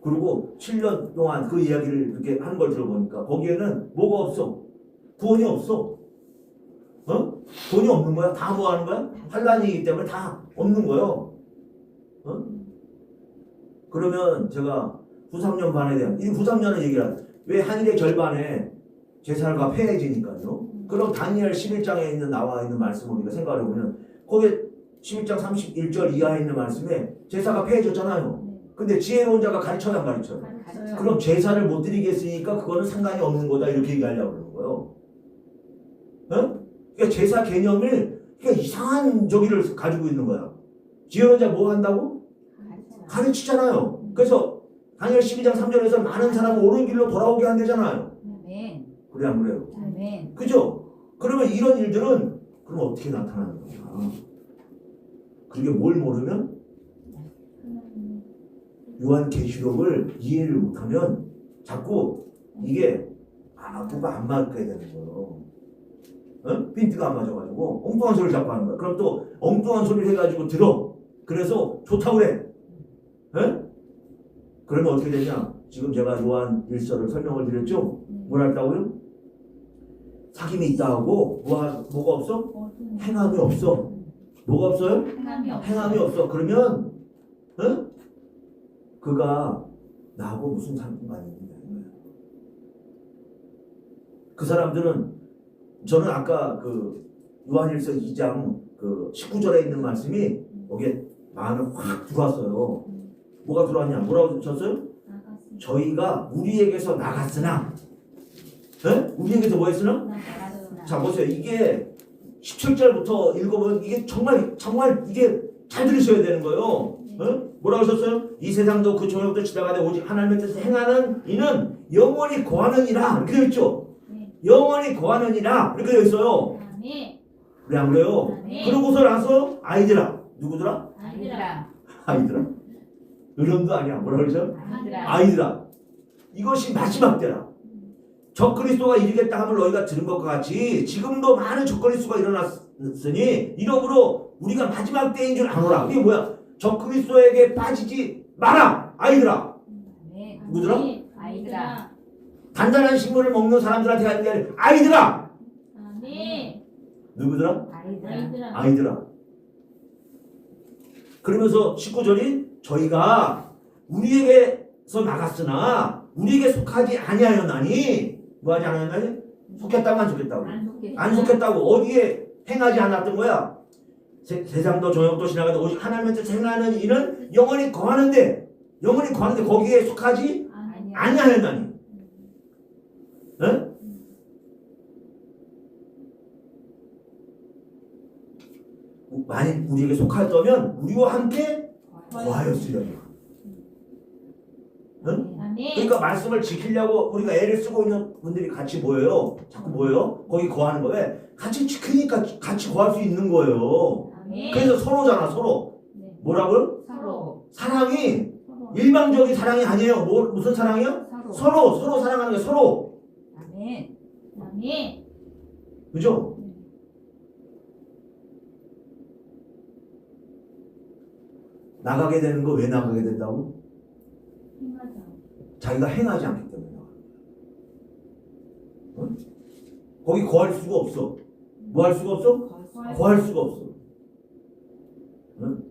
그리고 7년 동안 그 이야기를 이렇게 하는 걸 들어보니까 거기에는 뭐가 없어. 돈이 없어. 어? 돈이 없는 거야? 다 뭐 하는 거야? 환란이기 때문에 다 없는 거예요. 어? 그러면 제가 후삼년 반에 대한 이 후삼년은 얘기를 하죠. 왜 한일의 절반에 제사가 폐해지니까요. 그럼 다니엘 11장에 있는 나와 있는 말씀을 우리가 생각해 보면 거기에 11장 31절 이하에 있는 말씀에 제사가 폐해졌잖아요. 근데 지혜로운 자가 가르쳐야 안 가르쳐요? 가르쳐요. 그럼 제사를 못 드리겠으니까 그거는 상관이 없는 거다 이렇게 얘기하려고 그러는 거예요. 어? 그러니까 제사 개념을 그러니까 이상한 저기를 가지고 있는 거야. 지혜로운 자 뭐 한다고? 가르치잖아요. 그래서 다니엘 12장 3절에서 많은 사람을 옳은 길로 돌아오게 한대잖아요. 아멘. 그래 안 그래요? 아멘. 그죠? 그러면 이런 일들은 그럼 어떻게 나타나는 거야? 그게 뭘 모르면 요한계시록을 이해를 못하면 자꾸 이게 뭐가 안 맞게 되는 거예요. 어? 핀트가 안 맞아가지고 엉뚱한 소리를 자꾸 하는 거야. 그럼 또 엉뚱한 소리를 해가지고 들어. 그래서 좋다고 그래. 어? 그러면 어떻게 되냐? 지금 제가 요한 1서를 설명을 드렸죠? 뭘 할다고요? 사귐이 있다 하고 뭐가 없어? 행함이 없어. 뭐가 없어요? 행함이 없어. 행함이 없어. 그러면 어? 그가 나하고 무슨 상관이 있는 거예요? 그 사람들은 저는 아까 그 요한일서 2장 그 19절에 있는 말씀이 여기에 마음에 확 들어왔어요. 뭐가 들어왔냐? 뭐라고 쳤어요? 저희가 우리에게서 나갔으나 우리에게서 뭐 했으나? 자 보세요. 이게 17절부터 읽어보면 이게 정말 이게 잘 들으셔야 되는 거예요. 뭐라고 하셨어요? 이 세상도 그 종역도 지나가되 오직 하나님의 뜻을 행하는 이는 영원히 거하느니라 이렇게 되어 있죠. 영원히 거하느니라 이렇게 되어 있어요. 아멘. 그래 안 그래요? 아멘. 그러고서 나서 아이들아 누구더라? 아이들아. 의론도 아니야. 뭐라 그러죠? 아이들아. 아이들아 이것이 마지막 때라. 적그리스도가 이르겠다 함을 너희가 들은 것과 같이 지금도 많은 적그리스도가 일어났으니 이러므로 우리가 마지막 때인 줄 아노라. 이게 뭐야? 적그리스도에게 빠지지 마라. 아이들아. 아멘. 누구더라? 아이들아. 단단한 식물을 먹는 사람들한테 하는 게 아니라 아이들아. 아멘. 누구더라? 아이들아. 아이들아. 그러면서 19절이 저희가 우리에게서 나갔으나 우리에게 속하지 아니하였나니 뭐하지 않았나니? 속했다고 안 속했다고? 안 속했다고. 어디에 행하지 않았던 거야? 세상도 종역도 지나가도 오직 하나님의 뜻 행하는 이는 영원히 거하는데 거기에 속하지 아니하였나니. 응? 만일 우리에게 속하였다면 우리와 함께 거하였으려니. 응? 아멘. 그러니까 말씀을 지키려고 우리가 애를 쓰고 있는 분들이 같이 모여요. 자꾸 모여요. 거기 거하는 거예요. 같이 지키니까 같이 거할 수 있는 거예요. 아멘. 그래서 서로잖아, 서로. 네. 뭐라고요? 서로. 사랑이 서로. 일방적인 사랑이 아니에요. 무슨 사랑이요? 서로. 서로 사랑하는 게 서로. 아멘. 아멘. 그죠? 나가게 되는 거 왜 나가게 된다고? 힘하자. 자기가 행하지 않기 때문에 나가. 응? 거기 거할 수가 없어. 뭐 할 수가 없어? 거할 수가 없어. 응?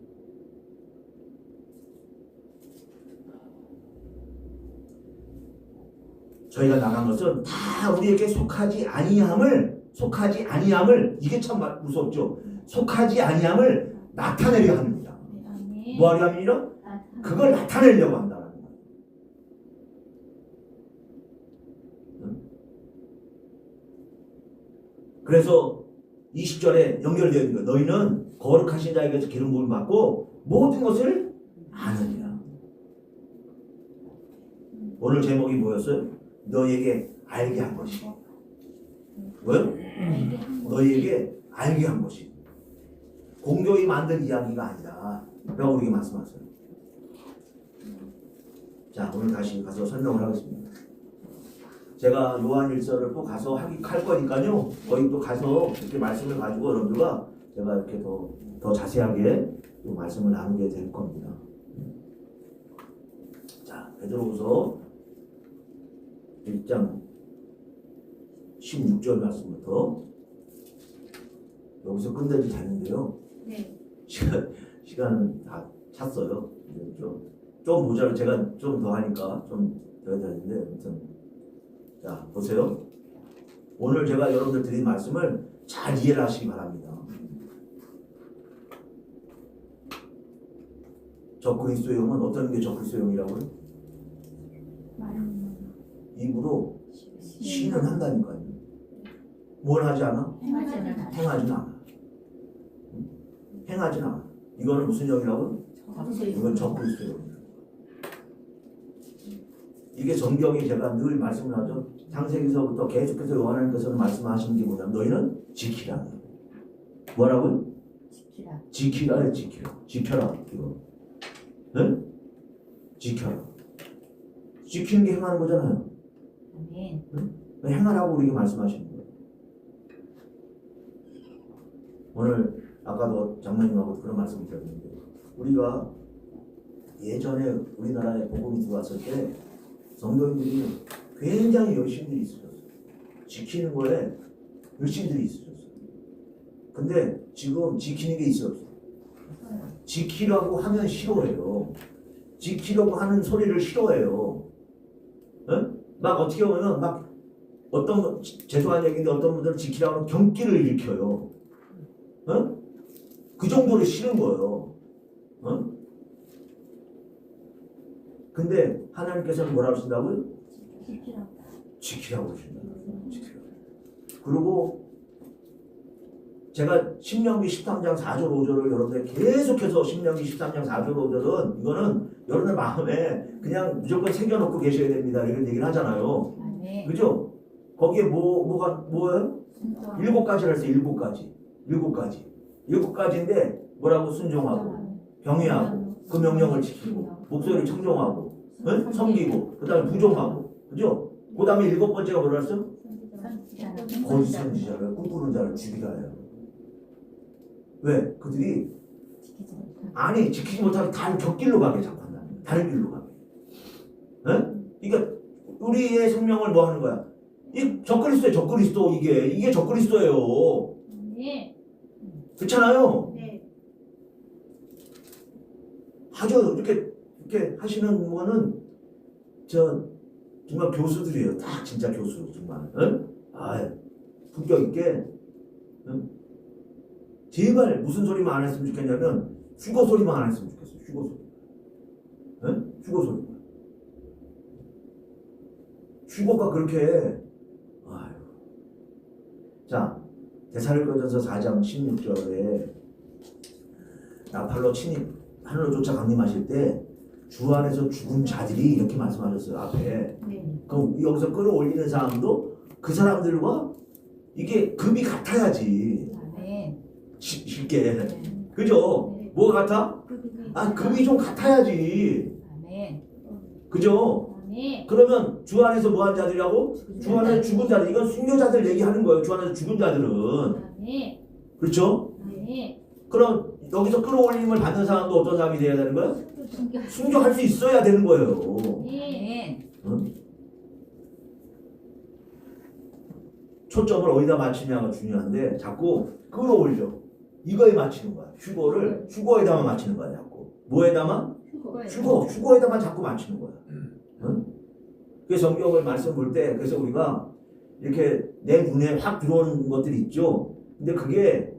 저희가 나간 것은 다 우리에게 속하지 아니함을 이게 참 무섭죠. 속하지 아니함을 나타내려 합니다. 네, 아멘. 뭐 하려 합니까? 그걸 나타내려고 한다는 거예요. 응? 그래서 20절에 연결되어 있는 거예요. 너희는 거룩하신 자에게서 기름 부음을 받고 모든 것을 아느니라. 오늘 제목이 뭐였어요? 너희에게 알게 한 것이. 뭐요? 너희에게 알게 한 것이. 공교히 만든 이야기가 아니라 라고 우리에게 말씀하셨어요. 자, 오늘 다시 가서 설명을 하겠습니다. 제가 요한일서를 또 가서 할 거니까요. 거기 또 가서 이렇게 말씀을 가지고 여러분들과 제가 이렇게 더 자세하게 또 말씀을 나누게 될 겁니다. 자, 베드로후서 1장 16절 말씀부터 여기서 끝내도 되는데요. 네. 시간은 다 찼어요. 이제 좀 모자라. 제가 좀 더 하니까 좀 돼야 되는데 아무튼 자 보세요. 오늘 제가 여러분들 드린 말씀을 잘 이해를 하시기 바랍니다. 적그리스도형은 어떤 게 적그리스도형이라고요? 입으로 시는 한다니까요. 뭘 하지 않아? 행하지는 않아. 행하지는 않아. 이거는 무슨 영이라고? 이건 적그리스도형. 이게 성경이 제가 늘 말씀을 하죠. 창세기서부터 계속해서 요한하나님께서는 말씀하시는 게 뭐냐면 너희는 지키라. 뭐라고요? 지키라. 지켜라. 이거. 네? 지켜라. 지키는 게 행하는 거잖아요. 아멘. 네? 행하라고 우리에게 말씀하시는 거예요. 오늘 아까도 장로님하고 그런 말씀을 드렸는데 우리가 예전에 우리나라에 복음이 들어왔을 때 성도님들이 굉장히 열심히 있으셨어요. 지키는 거에 열심히 있으셨어요. 근데 지금 지키는 게 있어요. 지키라고 하면 싫어해요. 지키려고 하는 소리를 싫어해요. 응? 막 어떻게 보면 막 어떤 죄송한 얘기인데 어떤 분들은 지키라고 하면 경기를 일으켜요. 응? 그 정도로 싫은 거예요. 응? 근데 하나님께서는 뭐라고 하신다고요? 지키라고 하신다고요. 지키라고. 그리고 제가 신명기 13장 4절 5절을 여러분들 계속해서 신명기 13장 4절 5절은 이거는 여러분들 마음에 그냥 무조건 새겨놓고 계셔야 됩니다. 이런 얘기를 하잖아요. 아멘. 그죠? 거기에 뭐예요? 7가지를 했어요. 7가지인데 뭐라고? 순종하고 병의하고 그 명령을 지키고 목소리를 청종하고 응? 섬기고 그 다음에 부종하고 그죠? 그 다음에 7번째가 뭐라 했어? 거짓 선지자를 꿈꾸는 자를 죽이라 해요. 왜? 그들이 아니 지키지 못하면 다른 곁길로 가게 자꾸 한다. 다른 길로 가게. 응? 그러니까 우리의 생명을 뭐 하는 거야? 이 적그리스도 이게 적그리스도예요. 네. 그렇잖아요. 네. 아주 이렇게 하시는 거는 정말 교수들이에요. 딱 진짜 교수 정말. 응? 아, 품격 있게. 응? 제발 무슨 소리만 안 했으면 좋겠냐면 휴거 소리만 안 했으면 좋겠어요. 휴거 소리. 응? 휴거 소리. 휴거가 그렇게 해. 아유. 자, 데살로니가전서 4장 16절에 나팔로 친히 하늘로 쫓아 강림하실 때 주 안에서 죽은 자들이 이렇게 말씀하셨어요 앞에. 네. 그럼 여기서 끌어올리는 사람도 그 사람들과 이게 급이 같아야지. 아멘. 쉽게. 네. 그죠? 네. 뭐가 같아? 급이 좀 같아야지. 아멘. 그죠? 아멘. 그러면 주 안에서 뭐 한 자들이라고? 주 안에서 죽은 자들. 이건 순교자들 얘기하는 거예요. 주 안에서 죽은 자들은. 아멘. 그렇죠? 아멘. 그럼 여기서 끌어올림을 받는 사람도 어떤 사람이 돼야 되는 거야? 순교. 순교할 수 있어야 되는 거예요. 아멘. 초점을 어디다 맞추냐가 중요한데 자꾸 끌어올려. 이거에 맞추는 거야. 휴거에다만 맞추는 거야. 자꾸. 뭐에다만? 휴거에다만 자꾸 맞추는 거야. 응? 그래서 성경을 말씀 볼 때 그래서 우리가 이렇게 내 눈에 확 들어오는 것들이 있죠. 근데 그게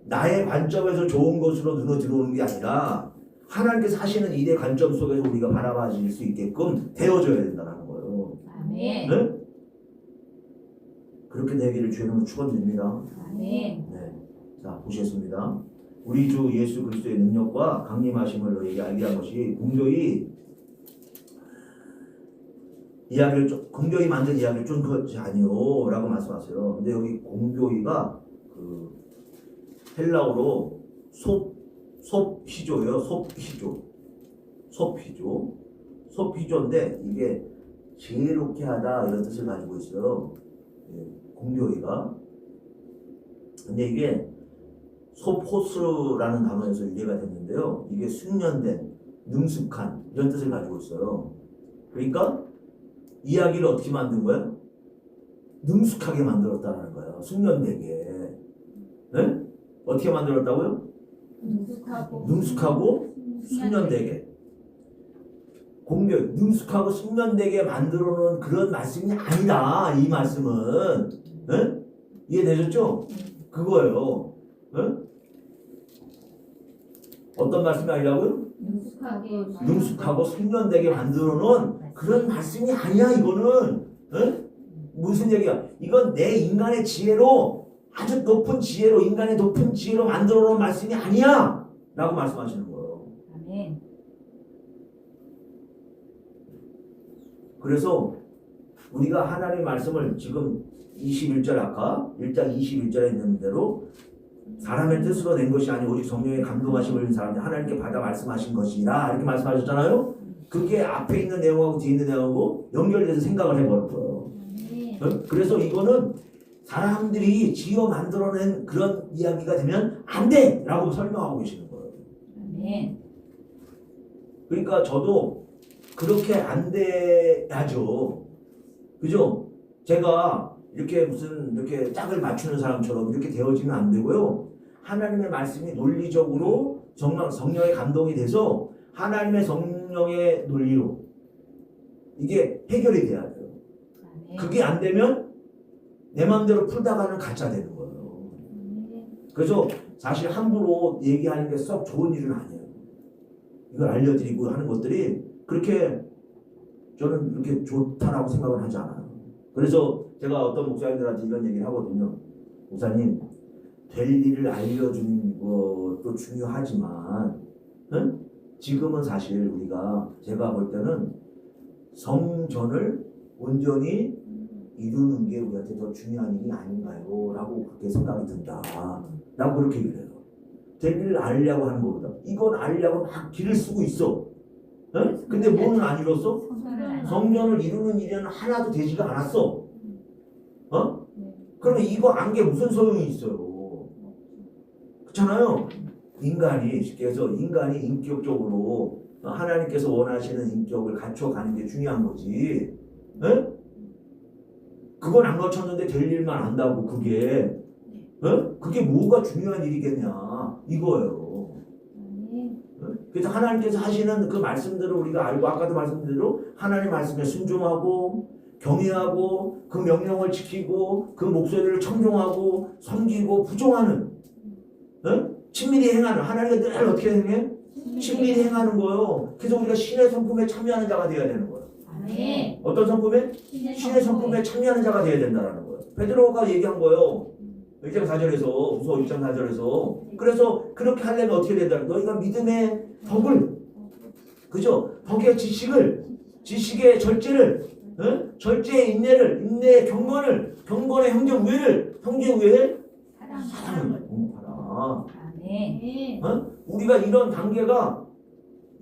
나의 관점에서 좋은 것으로 눈에 들어오는 게 아니라 하나님께서 하시는 일의 관점 속에서 우리가 바라봐질 수 있게끔 되어져야 된다는 거예요. 아멘. 네? 그렇게 되기를 주님은 축원드립니다. 아멘. 네. 자, 보시겠습니다. 우리 주 예수 그리스도의 능력과 강림하심을 너희에게 알게 한 것이 공교히 만든 이야기를 좀 그것이 아니오라고 말씀하세요. 근데 여기 공교히가 그 헬라어로 섭히조예요. 섭히조인데 이게 지혜롭게 하다 이런 뜻을 가지고 있어요. 공교히가. 근데 이게 소포스라는 단어에서 유래가 됐는데요. 이게 숙련된, 능숙한 이런 뜻을 가지고 있어요. 그러니까 이야기를 어떻게 만든 거야? 능숙하게 만들었다는 거예요. 숙련되게. 네? 어떻게 만들었다고요? 능숙하고 숙련되게. 능숙하고 숙련되게 만들어 놓은 그런 말씀이 아니다. 이 말씀은. 네? 이해되셨죠? 그거예요. 네? 어떤 말씀이 아니라고요? 능숙하고 숙련되게 만들어 놓은 그런 말씀이 아니야. 이거는. 네? 무슨 얘기야? 이건 내 인간의 지혜로 아주 높은 지혜로 인간의 높은 지혜로 만들어 놓은 말씀이 아니야. 라고 말씀하시는 거예요. 아멘. 그래서 우리가 하나님의 말씀을 지금 21절 아까 1장 21절에 있는 대로 사람의 뜻으로 낸 것이 아니고 오직 성령의 감동하심을 입은 사람들 하나님께 받아 말씀하신 것이라 이렇게 말씀하셨잖아요. 그게 앞에 있는 내용하고 뒤에 있는 내용하고 연결돼서 생각을 해버린 거예요. 그래서 이거는 사람들이 지어 만들어낸 그런 이야기가 되면 안 돼! 라고 설명하고 계시는 거예요. 아멘. 그러니까 저도 그렇게 안 돼야죠. 그죠? 제가 이렇게 무슨 이렇게 짝을 맞추는 사람처럼 이렇게 되어지면 안 되고요. 하나님의 말씀이 논리적으로 성령의 감동이 돼서 하나님의 성령의 논리로 이게 해결이 돼야 돼요. 아멘. 그게 안 되면 내 마음대로 풀다가는 가짜 되는 거예요. 그래서 사실 함부로 얘기하는 게 썩 좋은 일은 아니에요. 이걸 알려드리고 하는 것들이 그렇게 저는 그렇게 좋다라고 생각은 하지 않아요. 그래서 제가 어떤 목사님들한테 이런 얘기를 하거든요. 목사님, 될 일을 알려주는 것도 중요하지만 지금은 사실 우리가 제가 볼 때는 성전을 온전히 이루는 게 우리한테 더 중요한 일이 아닌가요? 라고 그렇게 생각이 든다. 라고 그렇게 얘기를 해요. 될 일을 알려고 하는 것보다 이건 알려고 막 길을 쓰고 있어. 근데 뭐는 안 이뤘어? 성전을 이루는 일에는 하나도 되지가 않았어. 그러면 이거 안 게 무슨 소용이 있어요? 그렇잖아요. 인간이 쉽게 해서 인간이 인격적으로 하나님께서 원하시는 인격을 갖춰가는 게 중요한 거지. 그건 안 갖췄는데 될 일만 안다고 그게 뭐가 중요한 일이겠냐 이거예요. 그래서 하나님께서 하시는 그 말씀들을 우리가 알고 아까도 말씀드린 대로 하나님 말씀에 순종하고 경외하고 그 명령을 지키고 그 목소리를 청종하고 섬기고 부종하는 친밀히 행하는 하나님이 늘 어떻게 행해? 친밀히 행하는 거예요. 그래서 우리가 신의 성품에 참여하는 자가 되어야 되는 거예요. 아멘. 어떤 성품에? 신의 성품에 참여하는 자가 되어야 된다는 거예요. 베드로가 얘기한 거예요. 1장 4절에서 후서 1장 4절에서 그래서 그렇게 하려면 어떻게 된다는 거예요? 너희가 믿음의 덕을 그죠? 덕의 지식의 절제를, 절제의 인내의 경건의 형제 우애를 사랑을 공급하라. 아멘. 우리가 이런 관계가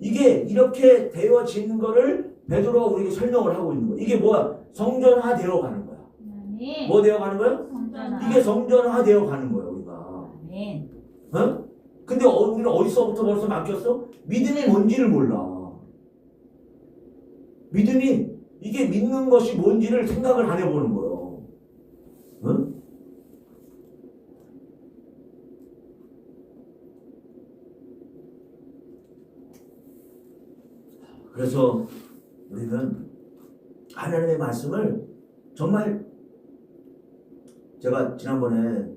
이게 이렇게 되어지는 거를 베드로가 우리에게 설명을 하고 있는 거야. 이게 뭐야? 성전화되어 가는 거야. 아멘. 뭐 되어 가는 거야? 성전화. 이게 성전화되어 가는 거야, 우리가. 아멘. 근데 우리는 어디서부터 벌써 막혔어? 믿음이 뭔지를 몰라. 믿음이 이게 믿는 것이 뭔지를 생각을 안 해보는 거예요. 그래서 우리는 하나님의 말씀을 정말 제가 지난번에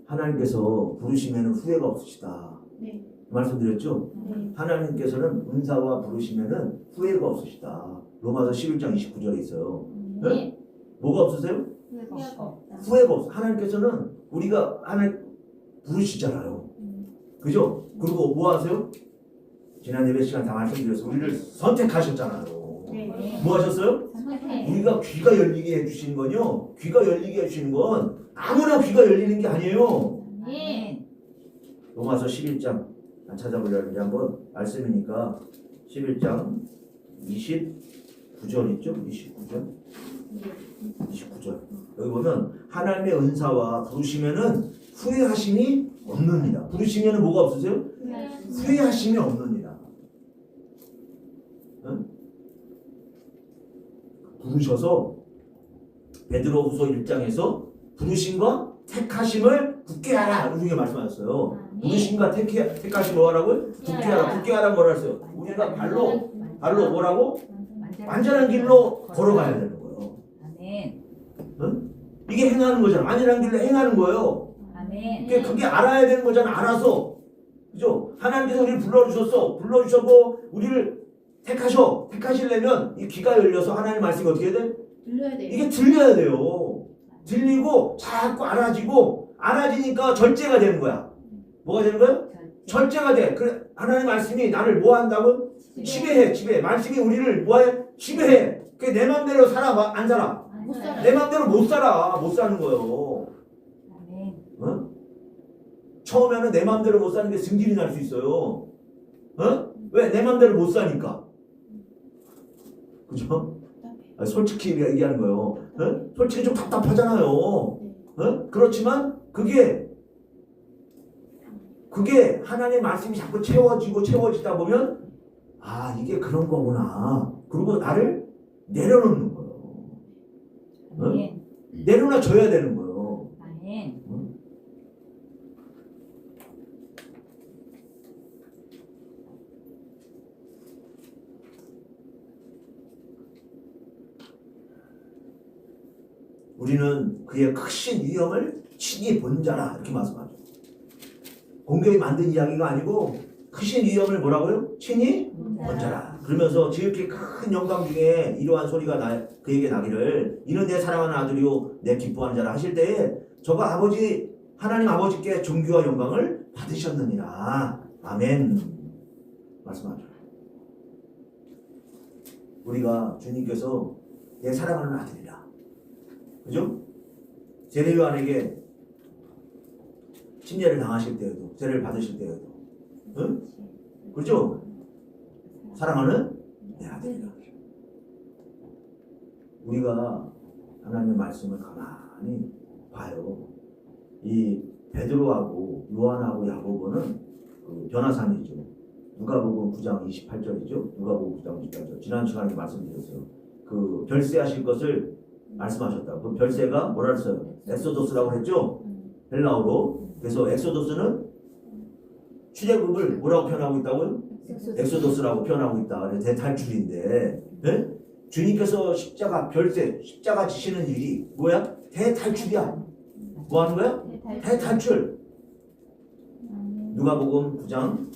하나님께서 부르시면 후회가 없으시다. 네. 말씀드렸죠? 네. 하나님께서는 은사와 부르시면 후회가 없으시다. 로마서 11장 29절에 있어요. 네. 뭐가 없으세요? 후회가 없다. 후회가 없어. 하나님께서는 우리가 하나님 부르시잖아요. 그죠? 그리고 뭐 하세요? 지난 예배 시간 다 말씀드렸어요. 우리를 선택하셨잖아요. 네. 뭐 하셨어요? 선택해. 우리가 귀가 열리게 해주시는 건요. 귀가 열리게 해주시는 건 아무나 귀가 열리는 게 아니에요. 아멘. 로마서 11장 찾아보려는데 한번 말씀이니까 11장 29절 있죠? 29절 여기 보면 하나님의 은사와 부르시면은 후회하심이 없느니라. 부르시면은 뭐가 없으세요? 후회하심이 없느니라. 응? 부르셔서 베드로후서 1장에서 부르심과 택하심을 굳게 하라 이렇게 말씀하셨어요. 부르심과 택하심 뭐 하라고요? 굳게 하라 뭐라 했어요? 우리가 발로 뭐라고? 완전한 길로 걸어가야 되는 거예요. 아멘. 이게 행하는 거잖아. 완전한 길로 행하는 거예요. 아멘. 그게 알아야 되는 거잖아. 알아서. 그죠? 하나님께서 우리를 불러주셨고 우리를 택하시려면 이 귀가 열려서 하나님 말씀이 어떻게 해야 돼? 들려야 돼요. 이게 들려야 돼요. 들리고 자꾸 알아지니까 절제가 되는 거야. 뭐가 되는 거야? 절제가 돼. 그래 하나님 말씀이 나를 뭐 한다고? 지배해. 말씀이 우리를 뭐해? 지배해. 그게 내 맘대로 살아? 안 살아? 못 살아요. 내 맘대로 못 살아. 못 사는 거예요. 아멘. 처음에는 내 맘대로 못 사는 게 승질이 날 수 있어요. 왜? 내 맘대로 못 사니까. 그죠? 솔직히 얘기하는 거예요. 솔직히 좀 답답하잖아요. 그렇지만 그게 하나님의 말씀이 자꾸 채워지다 보면 아 이게 그런 거구나. 그리고 나를 내려놓는 거예요. 아멘. 내려놔 줘야 되는 거예요. 아멘. 우리는 그의 크신 위엄을 친히 본 자라 이렇게 말씀하죠. 공경이 만든 이야기가 아니고 크신 위엄을 뭐라고요? 친히 본 자라. 그러면서 지극히 큰 영광 중에 이러한 소리가 그에게 나기를 이는 내 사랑하는 아들이요 내 기뻐하는 자라 하실 때에 저가 하나님 아버지께 존귀와 영광을 받으셨느니라. 아멘. 말씀하죠. 우리가 주님께서 내 사랑하는 아들이라. 그죠? 세례요한에게 침례를 당하실 때에도 세례를 받으실 때에도 응? 그렇죠? 사랑하는 내 아들이라. 우리가 하나님의 말씀을 가만히 봐요. 이 베드로하고 요한하고 야고보는 그 변화산이죠. 누가복음 9장 28절이죠. 누가복음 9장 28절. 지난 시간에 말씀드렸어요. 그 별세하실 것을 말씀하셨다. 그 별세가 뭐라 했어요? 엑소도스라고 했죠? 헬라어로. 그래서 엑소도스는 출애굽을 뭐라고 표현하고 있다고요? 엑소도스라고 표현하고 있다. 대탈출인데 주님께서 십자가 지시는 일이 뭐야? 대탈출이야. 뭐 하는 거야? 대탈출. 누가복음 9장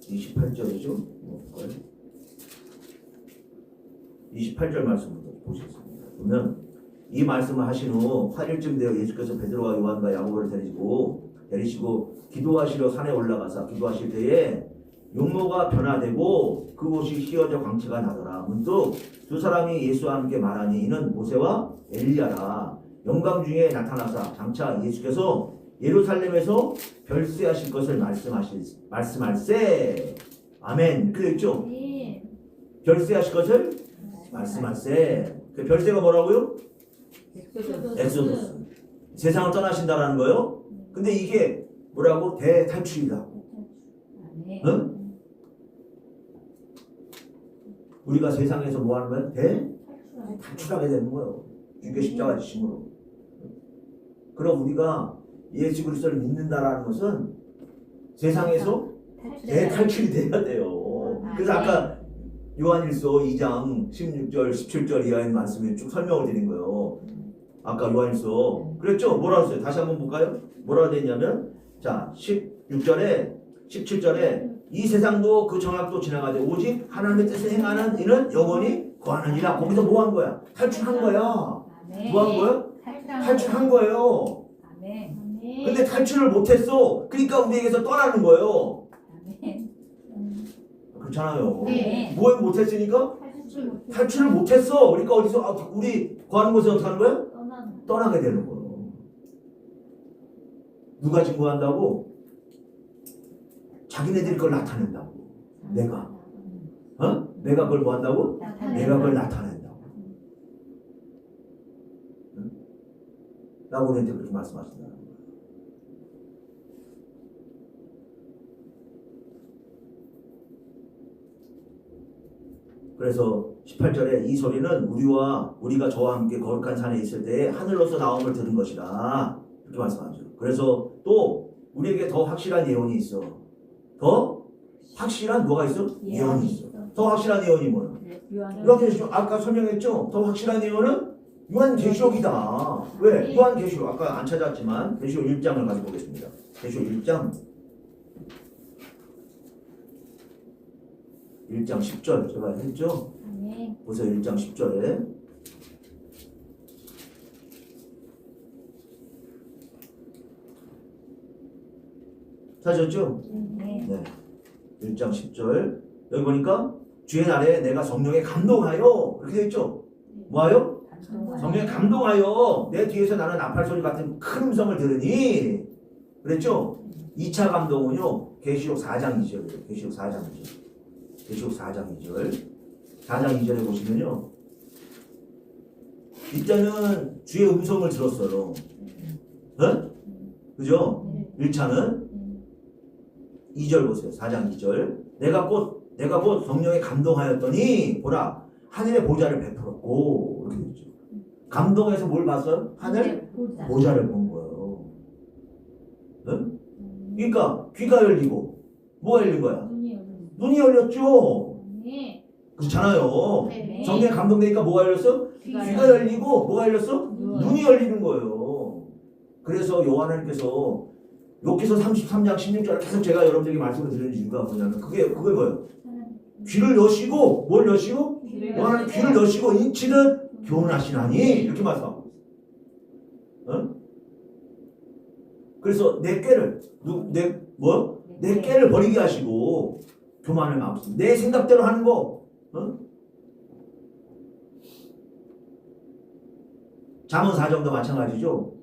28절이죠. 28절 말씀부터 보시겠습니다. 보면 이 말씀을 하신 후 8일쯤 되어 예수께서 베드로와 요한과 야고보를 데리시고 기도하시러 산에 올라가서 기도하실 때에 용모가 변화되고 그곳이 휘어져 광채가 나더라. 문득 두 사람이 예수와 함께 말하니 이는 모세와 엘리야라. 영광 중에 나타나사 장차 예수께서 예루살렘에서 별세하실 것을 말씀할세. 아멘. 그래 있죠? 네. 별세하실 것을 말씀할세. 그 별세가 뭐라고요? 엑소더스. 엑소더스. 세상을 떠나신다라는 거예요. 근데 이게 뭐라고? 대탈출이다. 아멘. 응? 우리가 세상에서 뭐 하는 거야? 탈출하게 되는 거예요. 주께 십자가 지심으로. 그럼 우리가 예수 그리스도를 믿는다라는 것은 세상에서 대탈출이 돼야 돼요. 그래서 아까 요한일서 2장 16절 17절 이하의 말씀에 쭉 설명을 드린 거예요. 아까 요한일서 그랬죠? 뭐라고 했어요? 다시 한번 볼까요? 뭐라고 되냐면 자 16절에 17절에 이 세상도 그 정악도 지나가되 오직 하나님의 뜻을 행하는 이는 영원히 거하느니라. 거기서 뭐 한 거야? 탈출한 거야. 아멘. 뭐 한 거야? 탈출한 거예요. 아멘. 근데 탈출을 못했어. 그러니까 우리에게서 떠나는 거예요. 아멘. 그렇잖아요. 네. 뭐 못했으니까? 탈출을 못했어. 그러니까 어디서 우리 거하는 곳에 어떻게 하는 거야? 떠나게 되는 거예요. 누가 증거한다고? 자기네들이 그걸 나타낸다고. 내가. 내가 그걸 뭐 한다고? 내가 그걸 나타낸다고. 응? 나보고한테 그렇게 말씀하신다는 거예요. 그래서 18절에 이 소리는 우리가 저와 함께 거룩한 산에 있을 때에 하늘로서 나옴을 들은 것이다. 이렇게 말씀하죠. 그래서 또 우리에게 더 확실한 예언이 있어. 더 확실한 뭐가 있어? 예언이 있어. 더 확실한 예언이 뭐야? 요한계시록 아까 설명했죠? 더 확실한 예언은 요한계시록이다. 왜? 요한계시록 아까 안 찾았지만 계시록 1장을 가지고 보겠습니다. 계시록 1장 10절 제가 했죠? 보세요. 1장 10절에 찾으셨죠? 네. 1장 10절 여기 보니까 주의 날에 내가 성령에 감동하여 이렇게 되어 있죠? 뭐하여? 성령에 감동하여 내 뒤에서 나는 나팔 소리 같은 큰 음성을 들으니 그랬죠? 2차 감동은요 계시록 4장 2절이에요. 계시록 4장 2절 계시록 4장 2절 4장 2절에 보시면요 이때는 주의 음성을 들었어요. 응? 그죠? 1차는 2절 보세요. 4장 2절 내가 곧 성령에 감동하였더니 보라 하늘의 보좌를 베풀었고 이렇게 되죠. 감동해서 뭘 봤어요? 하늘 보좌를 본 거예요. 응? 그러니까 귀가 열리고 뭐가 열린 거야? 눈이 열렸죠. 그렇잖아요. 성령에 감동되니까 뭐가 열렸어? 귀가 열리고 뭐가 열렸어? 눈이 열리는 거예요. 그래서 요한님께서 욥기서 33장 16절을 계속 제가 여러분들에게 말씀을 드리는 이유가 뭐냐면 그게 뭐예요? 귀를 여시고 뭘 여시고? 요한은 귀를 여시고 인치는 교훈하시나니 이렇게 말씀하고 있어요. 어? 그래서 내 꾀를 버리게 하시고 교만을 막으시고 내 생각대로 하는 거 어? 잠언 4장도 마찬가지죠.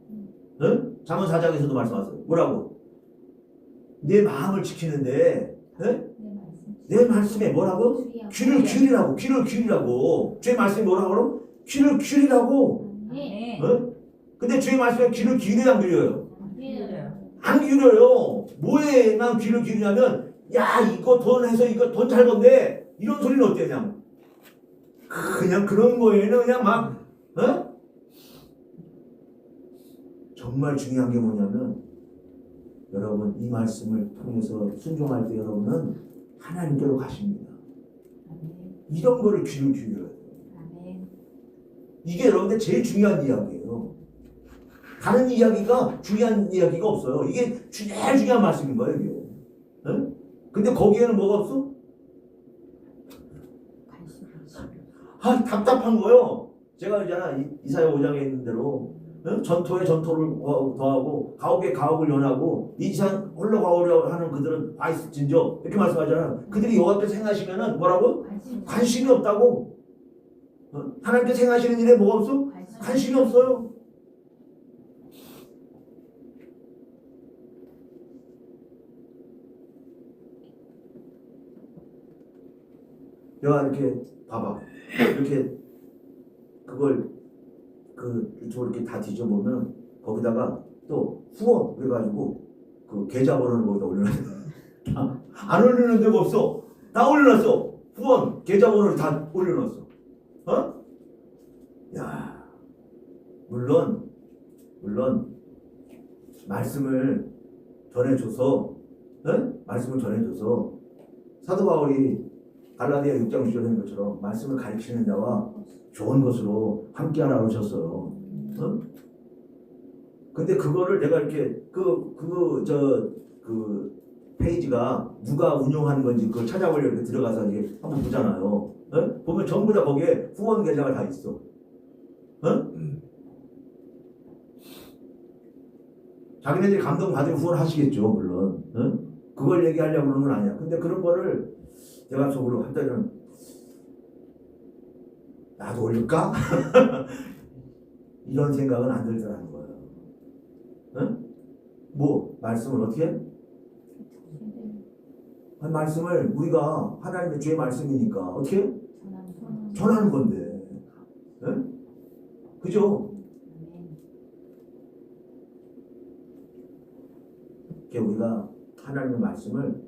어? 잠언 4장에서도 말씀하세요. 뭐라고? 내 마음을 지키는데 내 말씀에 뭐라고? 귀를 기울이라고. 주의 말씀이 뭐라고? 귀를 기울이라고. 어? 근데 주의 말씀에 귀를 기울여야 안 기울여요? 안 기울여요. 뭐에만 귀를 기울이냐면 야 이거 돈 해서 이거 돈 잘 번데 이런 소리는 어때? 그냥 그런 거에는 그냥 막 어? 정말 중요한 게 뭐냐면 여러분 이 말씀을 통해서 순종할 때 여러분은 하나님께로 가십니다. 이런 거를 귀를 기울여야 돼요. 이게 여러분들 제일 중요한 이야기예요. 다른 이야기가 중요한 이야기가 없어요. 이게 제일 중요한 말씀인 거예요. 이게. 네? 근데 거기에는 뭐가 없어? 답답한 거요. 제가 있잖아 이사야 5장에 있는 대로 응? 전토에 전토를 더하고 가옥에 가옥을 연하고 이상 홀로 가오려 하는 그들은 바이스진저 이렇게 말씀하잖아요. 그들이 여호와 앞에서 행하시면은 뭐라고? 관심이 없다고. 하나님께서 행하시는 일에 뭐가 없어? 관심이 없어요. 내가 이렇게 봐봐. 이렇게 그걸 그 유튜브 이렇게 다 뒤져보면 거기다가 또 후원 그래가지고 그 계좌번호를 거기다 올려놨어. 안 올리는 데가 없어. 다 올려놨어. 후원 계좌번호를 다 올려놨어. 어? 야, 물론 말씀을 전해줘서, 말씀을 전해줘서 사도 바울이 갈라디아 6장 6절에 있는 것처럼 말씀을 가르치는 자와 좋은 것으로 함께하라 하셨어요. 근데 그거를 내가 이렇게 그 페이지가 누가 운영하는 건지 그걸 찾아보려고 이렇게 들어가서 이제 한번 보잖아요. 보면 전부 다 거기에 후원 계좌가 다 있어. 자기네들이 감동 받으면 후원하시겠죠, 물론. 그걸 얘기하려고 그러는 건 아니야. 근데 그런 거를 내가 속으로 할 때는 나도 올릴까? 이런 생각은 안 들더라는 거예요. 뭐 말씀을 어떻게 해? 말씀을 우리가 하나님의 주의 말씀이니까 어떻게 해? 전하는 건데. 그죠? 우리가 하나님의 말씀을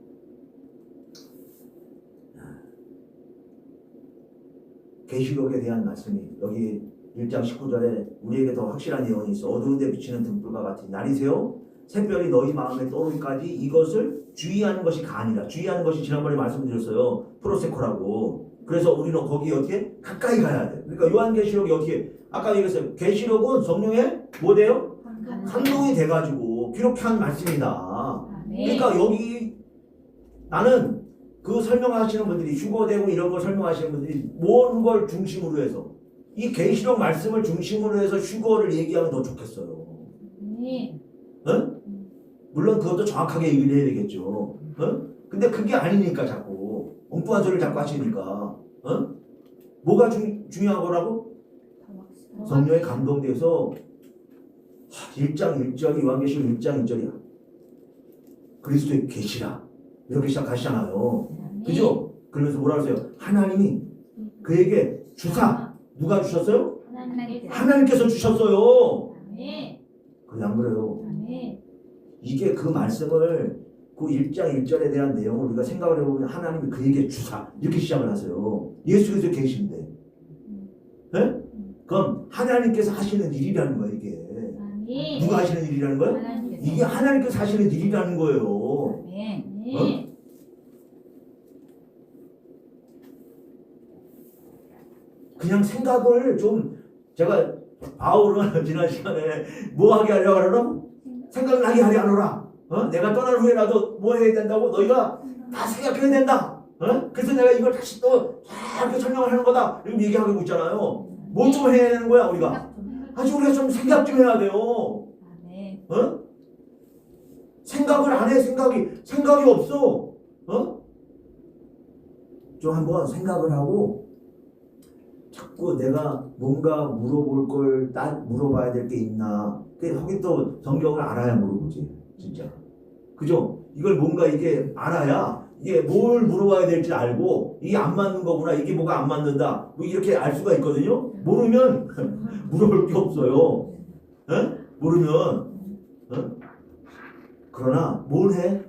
계시록에 대한 말씀이 여기 1장 19절에 우리에게 더 확실한 예언이 있어. 어두운 데 비치는 등불과 같은 날이세요. 샛별이 너희 마음에 떠오르기까지 이것을 주의하는 것이 가니라. 주의하는 것이 지난번에 말씀드렸어요. 프로세코라고. 그래서 우리는 거기에 어떻게? 가까이 가야 돼. 그러니까 요한계시록이 어떻게? 아까 얘기했어요. 계시록은 성령의 뭐 돼요? 감동이 돼가지고 기록한 말씀이다. 그러니까 여기 나는 그 설명하시는 분들이 휴거되고 이런 걸 설명하시는 분들이 뭔 걸 중심으로 해서 이 계시록 말씀을 중심으로 해서 휴거를 얘기하면 더 좋겠어요. 물론 그것도 정확하게 얘기를 해야 되겠죠. 근데 그게 아니니까 자꾸 엉뚱한 소리를 자꾸 하시니까 뭐가 중요한 거라고? 성령의 감동돼서 1장 1절이 요한계시록 1장 1절이야. 그리스도의 계시라 이렇게 시작하시잖아요. 그죠? 그러면서 뭐라 하세요? 하나님이 그에게 주사 누가 주셨어요? 하나님께서 주셨어요. 그래 안 그래요? 이게 그 말씀을 그 1장 1절에 대한 내용을 우리가 생각을 해보면 하나님이 그에게 주사 이렇게 시작을 하세요. 예수 그리스도 계신데 네? 그럼 하나님께서 하시는 일이라는 거예요. 이게 누가 하시는 일이라는 거예요? 이게 하나님께서 하시는 일이라는 거예요. 그냥 생각을 좀 제가 바울은 지난 시간에 뭐 하게 하려고 하려고? 생각을 하게 하려 하노라. 내가 떠난 후에라도 뭐 해야 된다고? 너희가 다 생각해야 된다. 그래서 내가 이걸 다시 또 이렇게 설명을 하는 거다. 이렇게 얘기하고 있잖아요. 뭐 좀 해야 되는 거야 우리가? 아주 우리가 좀 생각 좀 해야 돼요. 생각을 안 해. 생각이 없어. 좀 한번 생각을 하고 자꾸 내가 뭔가 물어볼 걸 물어봐야 될 게 있나. 거기 또 성경을 알아야 물어보지. 진짜. 그죠? 이걸 뭔가 이게 알아야 이게 뭘 물어봐야 될지 알고 이게 안 맞는 거구나. 이게 뭐가 안 맞는다. 뭐 이렇게 알 수가 있거든요. 모르면 물어볼 게 없어요. 모르면. 그러나 뭘 해?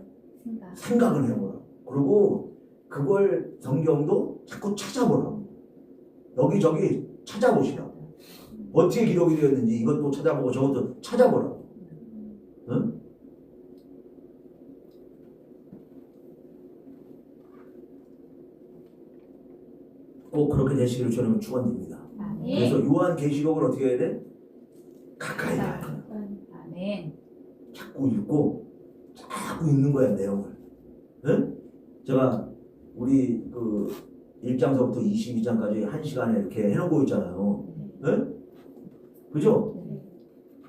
생각을 해보라. 그리고 그걸 성경도 자꾸 찾아보라. 여기저기 찾아보시라. 어떻게 기록이 되었는지 이것도 찾아보고 저것도 찾아보라. 꼭 그렇게 되시기를 저는 축원드립니다. 그래서 요한계시록을 어떻게 해야 돼? 가까이 가야 돼. 자꾸 읽고 자꾸 읽는 거야 내용을. 제가 우리 그 1장서부터 22장까지 1시간에 이렇게 해놓은 거 있잖아요. 그죠?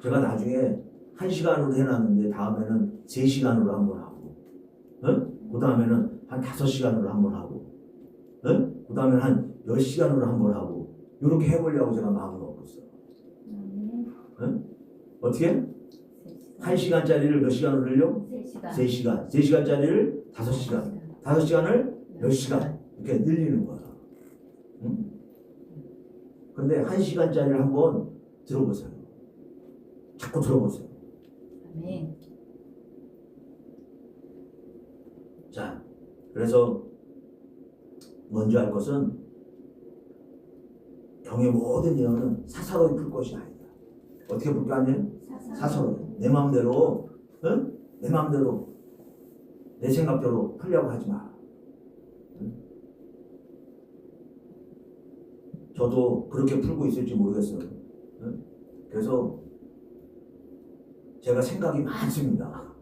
제가 나중에 1시간으로 해놨는데 다음에는 3시간으로 한번 하고, 그 다음에는 한 5시간으로 한번 하고, 그 다음에는 한 10시간으로 한번 하고, 이렇게 해보려고 제가 마음을 먹고 있어요. 어떻게? 1시간짜리를 몇 시간으로 늘려? 3시간. 3시간짜리를 5시간. 5시간을 10시간. 이렇게 늘리는 거야. 근데 1시간짜리를 한번 들어보세요. 자꾸 들어보세요. 아멘. 자, 그래서 먼저 할 것은 경의 모든 예언은 사사로이 풀 것이 아니다. 어떻게 풀 거 아니에요? 사사로이. 내 마음대로, 내 마음대로, 내 생각대로 풀려고 하지 마. 저도 그렇게 풀고 있을지 모르겠어요. 그래서 제가 생각이 많습니다.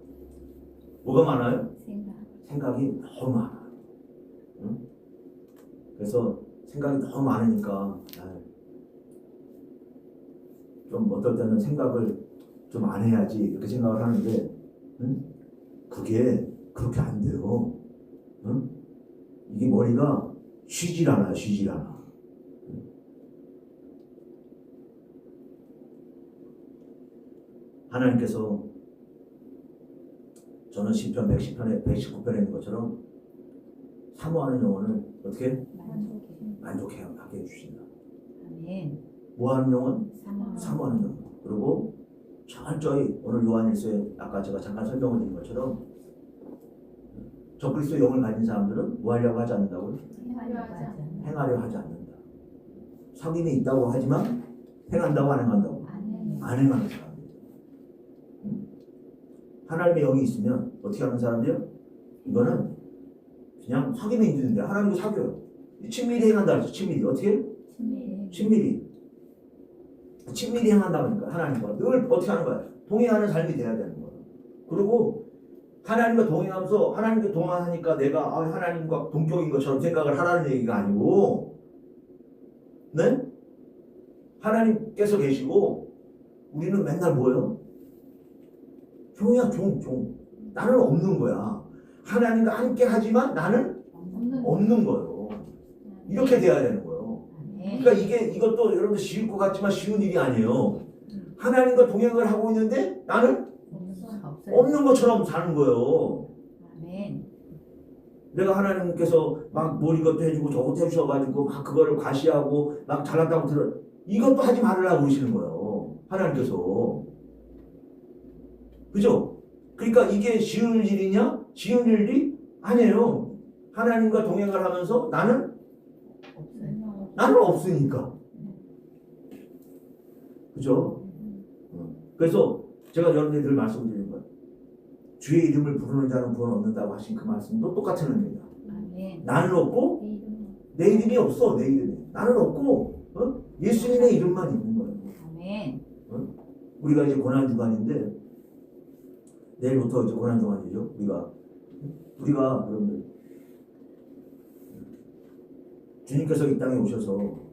뭐가 많아요? 생각이 너무 많아요. 그래서 생각이 너무 많으니까 좀 어떨 때는 생각을 좀 안 해야지 이렇게 생각을 하는데 그게 그렇게 안 돼요. 이게 머리가 쉬질 않아요. 쉬질 않아. 하나님께서 저는 시편 110편에 119편에 있는 것처럼 사모하는 영혼을 어떻게 만족하게 해주신다. 아멘. 뭐하는 영혼? 사모하는 영혼. 그리고 철저히 오늘 요한일서에 아까 제가 잠깐 설명을 드린 것처럼 적그리스도 영을 가진 사람들은 뭐 하려고 하지 않는다고요? 행하려 하지 않는다. 사귐이 있다고 하지만 행한다고 안 행한다고? 안 행하는 사람들. 하나님의 영이 있으면 어떻게 하는 사람들이요? 이거는 그냥 사귐이 있는데 하나님도 사귀어요. 친밀히 행한다 그랬죠. 친밀히. 어떻게? 친밀히 행한다고 하니까 하나님과 늘 어떻게 하는 거야? 동행하는 삶이 돼야 되는 거야. 그리고 하나님과 동행하면서 하나님과 동행하니까 내가 하나님과 동격인 것처럼 생각을 하라는 얘기가 아니고, 네? 하나님께서 계시고 우리는 맨날 뭐예요? 종이야, 종. 나는 없는 거야. 하나님과 함께 하지만 나는 없는 거예요. 이렇게 돼야 되는 거예요. 그러니까 이것도 여러분들 쉬울 것 같지만 쉬운 일이 아니에요. 하나님과 동행을 하고 있는데 나는 없는 것처럼 사는 거예요. 내가 하나님께서 막 뭘 이것도 해주고 저것도 해주셔가지고 막 그거를 과시하고 막 잘났다고 들어, 이것도 하지 말으라고 그러시는 거예요. 하나님께서. 그죠? 그러니까 이게 쉬운 일이냐? 쉬운 일이 아니에요. 하나님과 동행을 하면서 나는 없으니까. 그죠? 그래서 제가 여러분들 늘 말씀드리는 거예요. 주의 이름을 부르는 자는 구원 얻는다고 하신 그 말씀도 똑같은 의미입니다. 나는 없고 내 이름이 없어. 내 이름이. 나는 없고 예수님의 이름만 있는 거예요. 우리가 이제 고난주간인데 내일부터 이제 고난주간이죠. 우리가 여러분들 주님께서 이 땅에 오셔서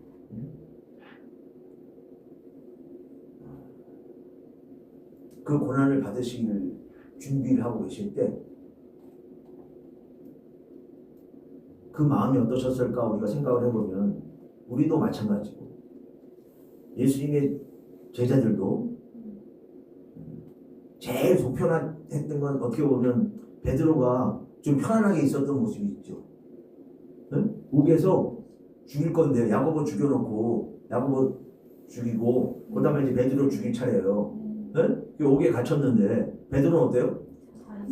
그 고난을 받으시기를 준비를 하고 계실 때 그 마음이 어떠셨을까 우리가 생각을 해보면 우리도 마찬가지고 예수님의 제자들도 제일 속 편했던 건 어떻게 보면 베드로가 좀 편안하게 있었던 모습이 있죠. 옥에서 죽일 건데 야고보 죽여놓고 야고보 죽이고 그 다음에 이제 베드로 죽일 차례예요. 옥에 갇혔는데 베드로는 어때요?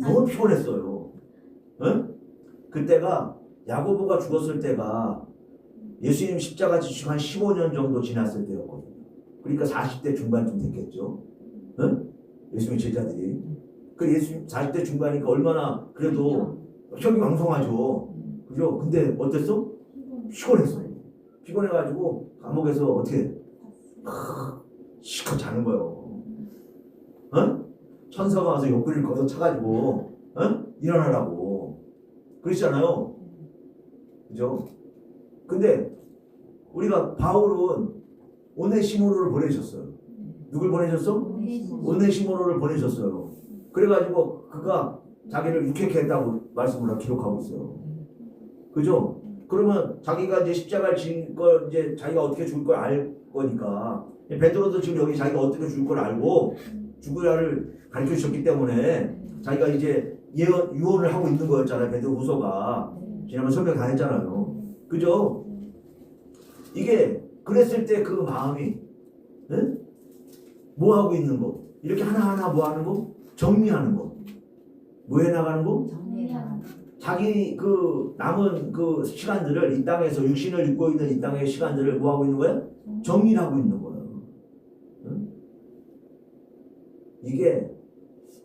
너무 피곤했어요. 그때가 야고보가 죽었을 때가 예수님 십자가 지시고 한 15년 정도 지났을 때였거든요. 그러니까 40대 중반쯤 됐겠죠. 예수님 제자들이. 그 예수님 40대 중반이니까 얼마나 그래도 혈기왕성하죠. 그죠? 근데 어땠어? 피곤했어요. 피곤해가지고 감옥에서 어떻게 실컷 자는 거예요. 천사가 와서 옆구리를 걷어 차가지고 일어나라고 그러시잖아요. 그죠? 근데 우리가 바울은 오네시모로를 보내셨어요. 누굴 보내셨어? 오네시모로를 보내셨어요. 그래가지고 그가 자기를 유쾌케 했다고 말씀을 기록하고 있어요. 그죠? 그러면 자기가 이제 십자가를 진 걸 이제 자기가 어떻게 죽을 걸 알 거니까 베드로도 지금 여기 자기가 어떻게 죽을 걸 알고 죽으라를 가르쳐 주셨기 때문에 자기가 이제 유언을 하고 있는 거였잖아요. 베드로 후서가 지난번 설명 다 했잖아요. 그죠? 이게 그랬을 때 그 마음이 응? 뭐 하고 있는 거? 이렇게 하나하나 뭐 하는 거? 정리하는 거. 뭐 해나가는 거? 자기 그 남은 그 시간들을 이 땅에서 육신을 입고 있는 이 땅의 시간들을 뭐 하고 있는 거야? 정리를 하고 있는 거예요. 응? 이게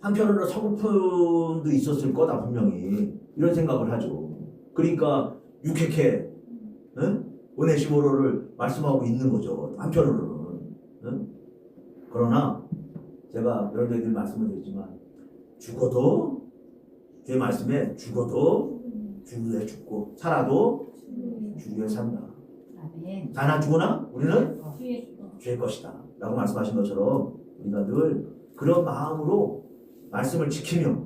한편으로 서글픔도 있었을 거다 분명히 이런 생각을 하죠. 그러니까 유쾌케 응? 오네시모로를 말씀하고 있는 거죠. 한편으로는. 응? 그러나 제가 여러분들에게 말씀을 드리지만 죽어도 주의 말씀에 죽어도 주에 죽고 살아도 주에 산다. 아멘. 사나 죽으나 우리는 주의 것이다 라고 말씀하신 것처럼 우리가 늘 그런 마음으로 말씀을 지키며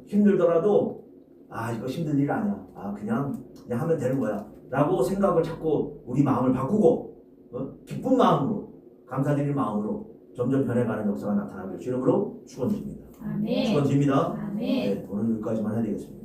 힘들더라도 아 이거 힘든 일 아니야. 아 그냥 하면 되는 거야 라고 생각을 자꾸 우리 마음을 바꾸고 기쁜 마음으로 감사드리는 마음으로 점점 변해가는 역사가 나타나길 주님으로 축원드립니다. 아멘. 축원드립니다. 아멘. 네, 오늘 여기까지만 해야 되겠습니다.